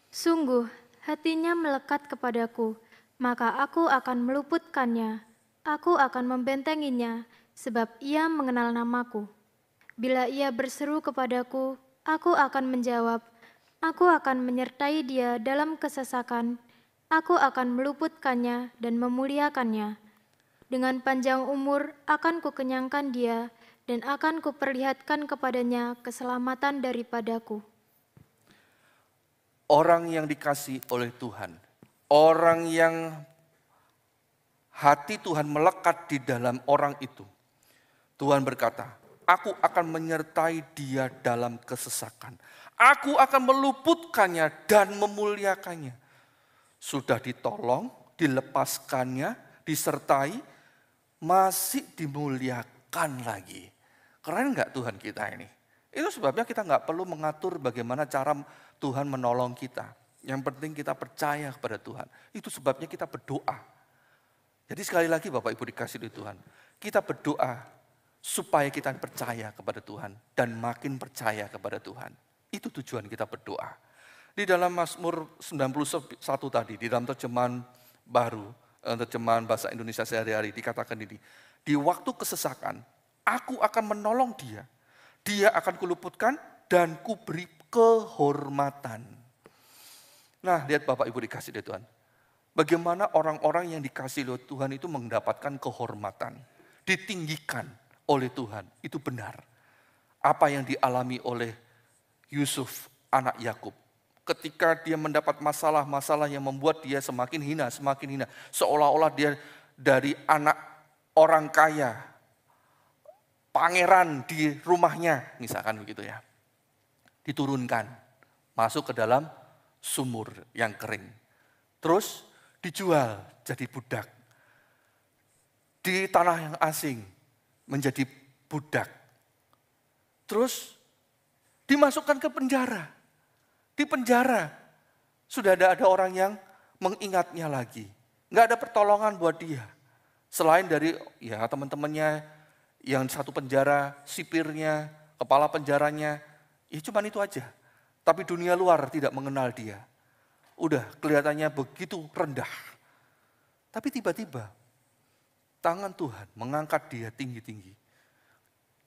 Sungguh hatinya melekat kepadaku, maka aku akan meluputkannya. Aku akan membentenginya, sebab ia mengenal namaku. Bila ia berseru kepadaku, aku akan menjawab. Aku akan menyertai dia dalam kesesakan. Aku akan meluputkannya dan memuliakannya. Dengan panjang umur akan kukenyangkan dia, dan akan kuperlihatkan kepadanya keselamatan daripadaku. Orang yang dikasihi oleh Tuhan, orang yang hati Tuhan melekat di dalam orang itu, Tuhan berkata, aku akan menyertai dia dalam kesesakan. Aku akan meluputkannya dan memuliakannya. Sudah ditolong, dilepaskannya, disertai, masih dimuliakan lagi. Keren nggak Tuhan kita ini? Itu sebabnya kita nggak perlu mengatur bagaimana cara Tuhan menolong kita. Yang penting kita percaya kepada Tuhan. Itu sebabnya kita berdoa. Jadi sekali lagi Bapak Ibu dikasih oleh Tuhan. Kita berdoa supaya kita percaya kepada Tuhan. Dan makin percaya kepada Tuhan. Itu tujuan kita berdoa. Di dalam Mazmur 91 tadi, di dalam terjemahan baru, terjemahan bahasa Indonesia sehari-hari dikatakan ini. Di waktu kesesakan, aku akan menolong dia. Dia akan kuluputkan dan kuberi kehormatan. Nah, lihat Bapak Ibu dikasih oleh Tuhan. Bagaimana orang-orang yang dikasih oleh Tuhan itu mendapatkan kehormatan, ditinggikan oleh Tuhan, itu benar. Apa yang dialami oleh Yusuf, anak Yakub, ketika dia mendapat masalah-masalah yang membuat dia semakin hina, seolah-olah dia dari anak orang kaya, pangeran di rumahnya, misalkan begitu ya, diturunkan, masuk ke dalam sumur yang kering, terus dijual jadi budak, di tanah yang asing menjadi budak, terus dimasukkan ke penjara. Di penjara sudah ada orang yang mengingatnya lagi. Nggak ada pertolongan buat dia. Selain dari ya teman-temannya yang satu penjara, sipirnya, kepala penjaranya, ya cuman itu aja. Tapi dunia luar tidak mengenal dia. Udah kelihatannya begitu rendah. Tapi tiba-tiba tangan Tuhan mengangkat dia tinggi-tinggi.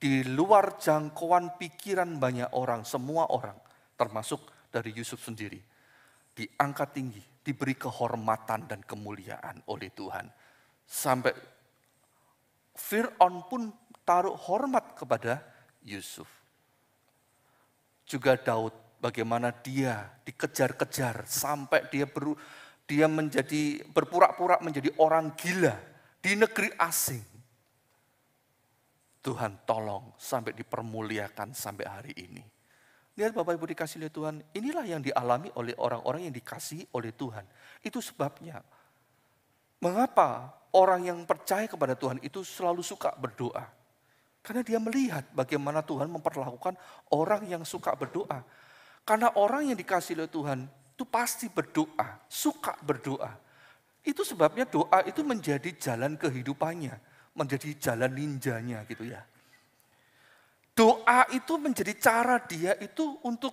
Di luar jangkauan pikiran banyak orang, semua orang, termasuk dari Yusuf sendiri. Diangkat tinggi, diberi kehormatan dan kemuliaan oleh Tuhan. Sampai Fir'aun pun taruh hormat kepada Yusuf. Juga Daud, bagaimana dia dikejar-kejar sampai dia menjadi berpura-pura menjadi orang gila di negeri asing. Tuhan tolong sampai dipermuliakan sampai hari ini. Lihat Bapak Ibu dikasih oleh Tuhan, inilah yang dialami oleh orang-orang yang dikasihi oleh Tuhan. Itu sebabnya, mengapa orang yang percaya kepada Tuhan itu selalu suka berdoa. Karena dia melihat bagaimana Tuhan memperlakukan orang yang suka berdoa. Karena orang yang dikasihi oleh Tuhan itu pasti berdoa, suka berdoa. Itu sebabnya doa itu menjadi jalan kehidupannya, menjadi jalan ninjanya gitu ya. Doa itu menjadi cara dia itu untuk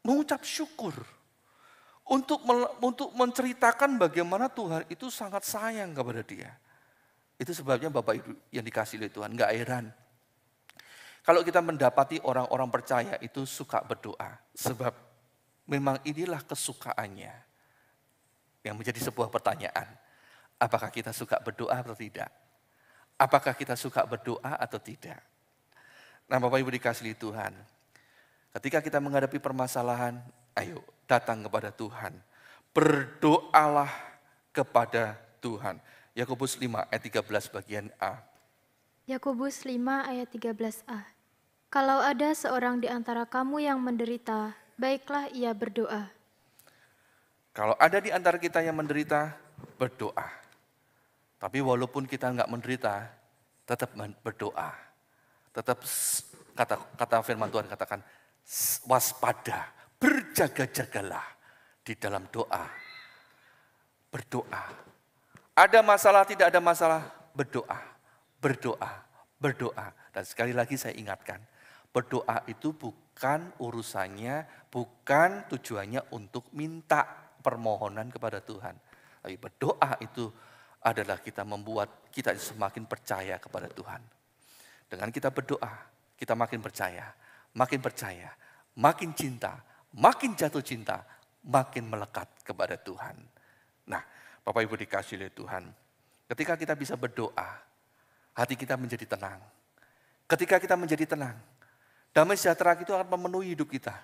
mengucap syukur. Untuk menceritakan bagaimana Tuhan itu sangat sayang kepada dia. Itu sebabnya Bapak Ibu yang dikasihi oleh Tuhan, gak heran. Kalau kita mendapati orang-orang percaya itu suka berdoa. Sebab memang inilah kesukaannya. Yang menjadi sebuah pertanyaan. Apakah kita suka berdoa atau tidak? Apakah kita suka berdoa atau tidak? Nah Bapak Ibu dikasihi Tuhan, ketika kita menghadapi permasalahan, ayo datang kepada Tuhan. Berdoalah kepada Tuhan. Yakobus 5 ayat 13 bagian A. Yakobus 5 ayat 13a. Kalau ada seorang di antara kamu yang menderita, baiklah ia berdoa. Kalau ada di antara kita yang menderita, berdoa. Tapi walaupun kita enggak menderita, tetap berdoa. Tetap kata firman Tuhan katakan, waspada, berjaga-jagalah di dalam doa. Berdoa. Ada masalah, tidak ada masalah, berdoa. Berdoa, berdoa. Dan sekali lagi saya ingatkan, berdoa itu bukan urusannya, bukan tujuannya untuk minta permohonan kepada Tuhan. Tapi berdoa itu adalah kita membuat kita semakin percaya kepada Tuhan. Dengan kita berdoa, kita makin percaya, makin cinta, makin jatuh cinta, makin melekat kepada Tuhan. Nah, Bapak Ibu dikasihi oleh Tuhan, ketika kita bisa berdoa, hati kita menjadi tenang. Ketika kita menjadi tenang, damai sejahtera itu akan memenuhi hidup kita.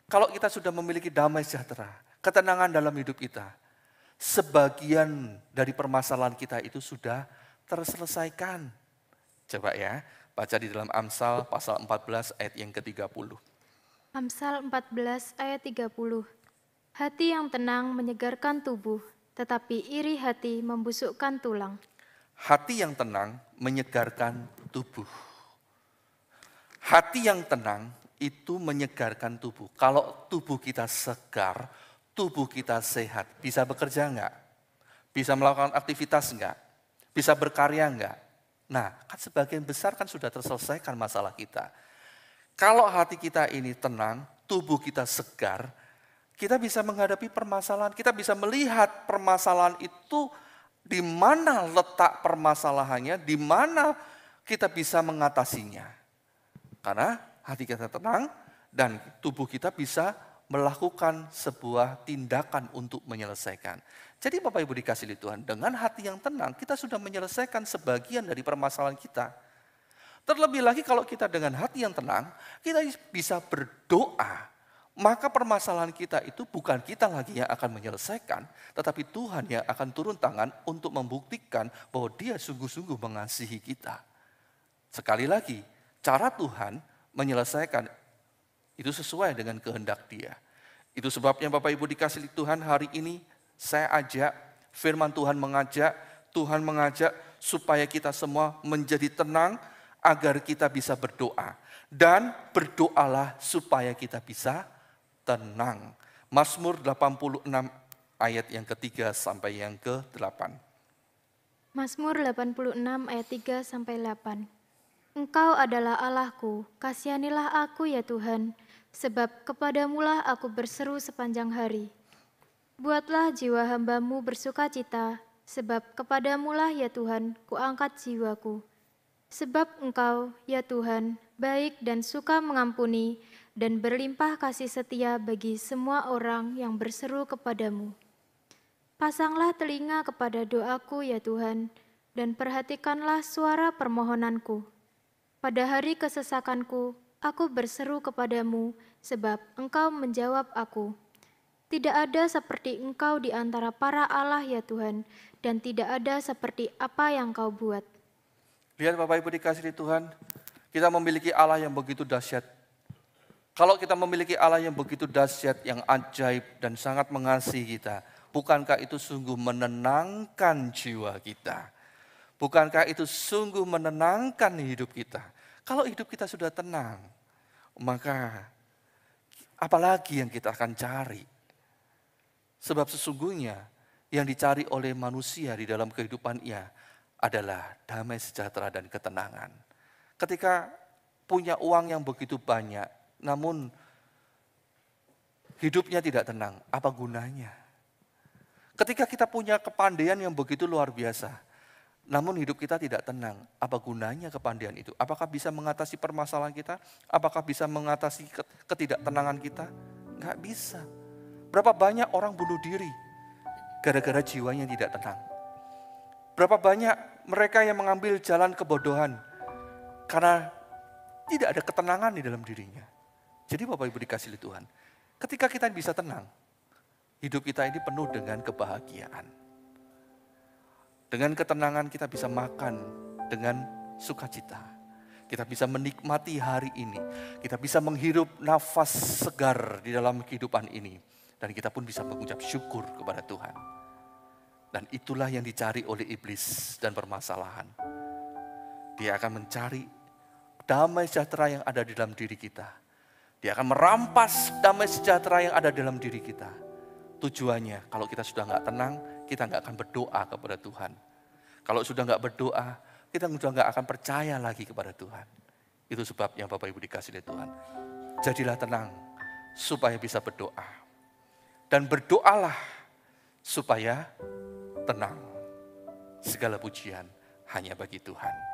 Kalau kita sudah memiliki damai sejahtera, ketenangan dalam hidup kita, sebagian dari permasalahan kita itu sudah terselesaikan. Coba ya, baca di dalam Amsal pasal 14 ayat yang ke-30. Amsal 14 ayat 30. Hati yang tenang menyegarkan tubuh, tetapi iri hati membusukkan tulang. Hati yang tenang menyegarkan tubuh. Hati yang tenang itu menyegarkan tubuh. Kalau tubuh kita segar, tubuh kita sehat, bisa bekerja enggak? Bisa melakukan aktivitas enggak? Bisa berkarya enggak? Nah, kan sebagian besar kan sudah terselesaikan masalah kita. Kalau hati kita ini tenang, tubuh kita segar, kita bisa menghadapi permasalahan, kita bisa melihat permasalahan itu di mana letak permasalahannya, di mana kita bisa mengatasinya. Karena hati kita tenang dan tubuh kita bisa melakukan sebuah tindakan untuk menyelesaikan. Jadi Bapak Ibu dikasih Tuhan, dengan hati yang tenang kita sudah menyelesaikan sebagian dari permasalahan kita. Terlebih lagi kalau kita dengan hati yang tenang, kita bisa berdoa. Maka permasalahan kita itu bukan kita lagi yang akan menyelesaikan, tetapi Tuhan yang akan turun tangan untuk membuktikan bahwa Dia sungguh-sungguh mengasihi kita. Sekali lagi, cara Tuhan menyelesaikan itu sesuai dengan kehendak Dia. Itu sebabnya Bapak Ibu dikasih Tuhan, hari ini saya ajak, firman Tuhan mengajak supaya kita semua menjadi tenang agar kita bisa berdoa. Dan berdoalah supaya kita bisa tenang. Mazmur 86 ayat yang ketiga sampai yang ke-8. Mazmur 86 ayat 3 sampai 8. Engkau adalah Allahku, kasihanilah aku ya Tuhan, sebab kepadamulah aku berseru sepanjang hari. Buatlah jiwa hamba-Mu bersukacita, sebab kepadamulah ya Tuhan kuangkat jiwaku. Sebab Engkau, ya Tuhan, baik dan suka mengampuni, dan berlimpah kasih setia bagi semua orang yang berseru kepadamu. Pasanglah telinga kepada doaku ya Tuhan, dan perhatikanlah suara permohonanku. Pada hari kesesakanku, aku berseru kepadamu, sebab Engkau menjawab aku. Tidak ada seperti Engkau di antara para Allah ya Tuhan, dan tidak ada seperti apa yang Kau buat. Lihat Bapak Ibu dikasih Tuhan, kita memiliki Allah yang begitu dahsyat. Kalau kita memiliki Allah yang begitu dahsyat, yang ajaib dan sangat mengasihi kita, bukankah itu sungguh menenangkan jiwa kita? Bukankah itu sungguh menenangkan hidup kita? Kalau hidup kita sudah tenang, maka apalagi yang kita akan cari? Sebab sesungguhnya yang dicari oleh manusia di dalam kehidupannya adalah damai sejahtera dan ketenangan. Ketika punya uang yang begitu banyak, namun hidupnya tidak tenang, apa gunanya? Ketika kita punya kepandaian yang begitu luar biasa, namun hidup kita tidak tenang, apa gunanya kepandaian itu? Apakah bisa mengatasi permasalahan kita? Apakah bisa mengatasi ketidaktenangan kita? Enggak bisa. Berapa banyak orang bunuh diri gara-gara jiwanya tidak tenang? Berapa banyak mereka yang mengambil jalan kebodohan karena tidak ada ketenangan di dalam dirinya. Jadi Bapak Ibu dikasihi Tuhan, ketika kita bisa tenang, hidup kita ini penuh dengan kebahagiaan. Dengan ketenangan kita bisa makan dengan sukacita. Kita bisa menikmati hari ini. Kita bisa menghirup nafas segar di dalam kehidupan ini. Dan kita pun bisa mengucap syukur kepada Tuhan. Dan itulah yang dicari oleh iblis dan permasalahan. Dia akan mencari damai sejahtera yang ada di dalam diri kita. Dia akan merampas damai sejahtera yang ada dalam diri kita. Tujuannya, kalau kita sudah nggak tenang, kita nggak akan berdoa kepada Tuhan. Kalau sudah nggak berdoa, kita sudah nggak akan percaya lagi kepada Tuhan. Itu sebabnya Bapak Ibu dikasihi Tuhan. Jadilah tenang, supaya bisa berdoa. Dan berdoalah, supaya tenang. Segala pujian hanya bagi Tuhan.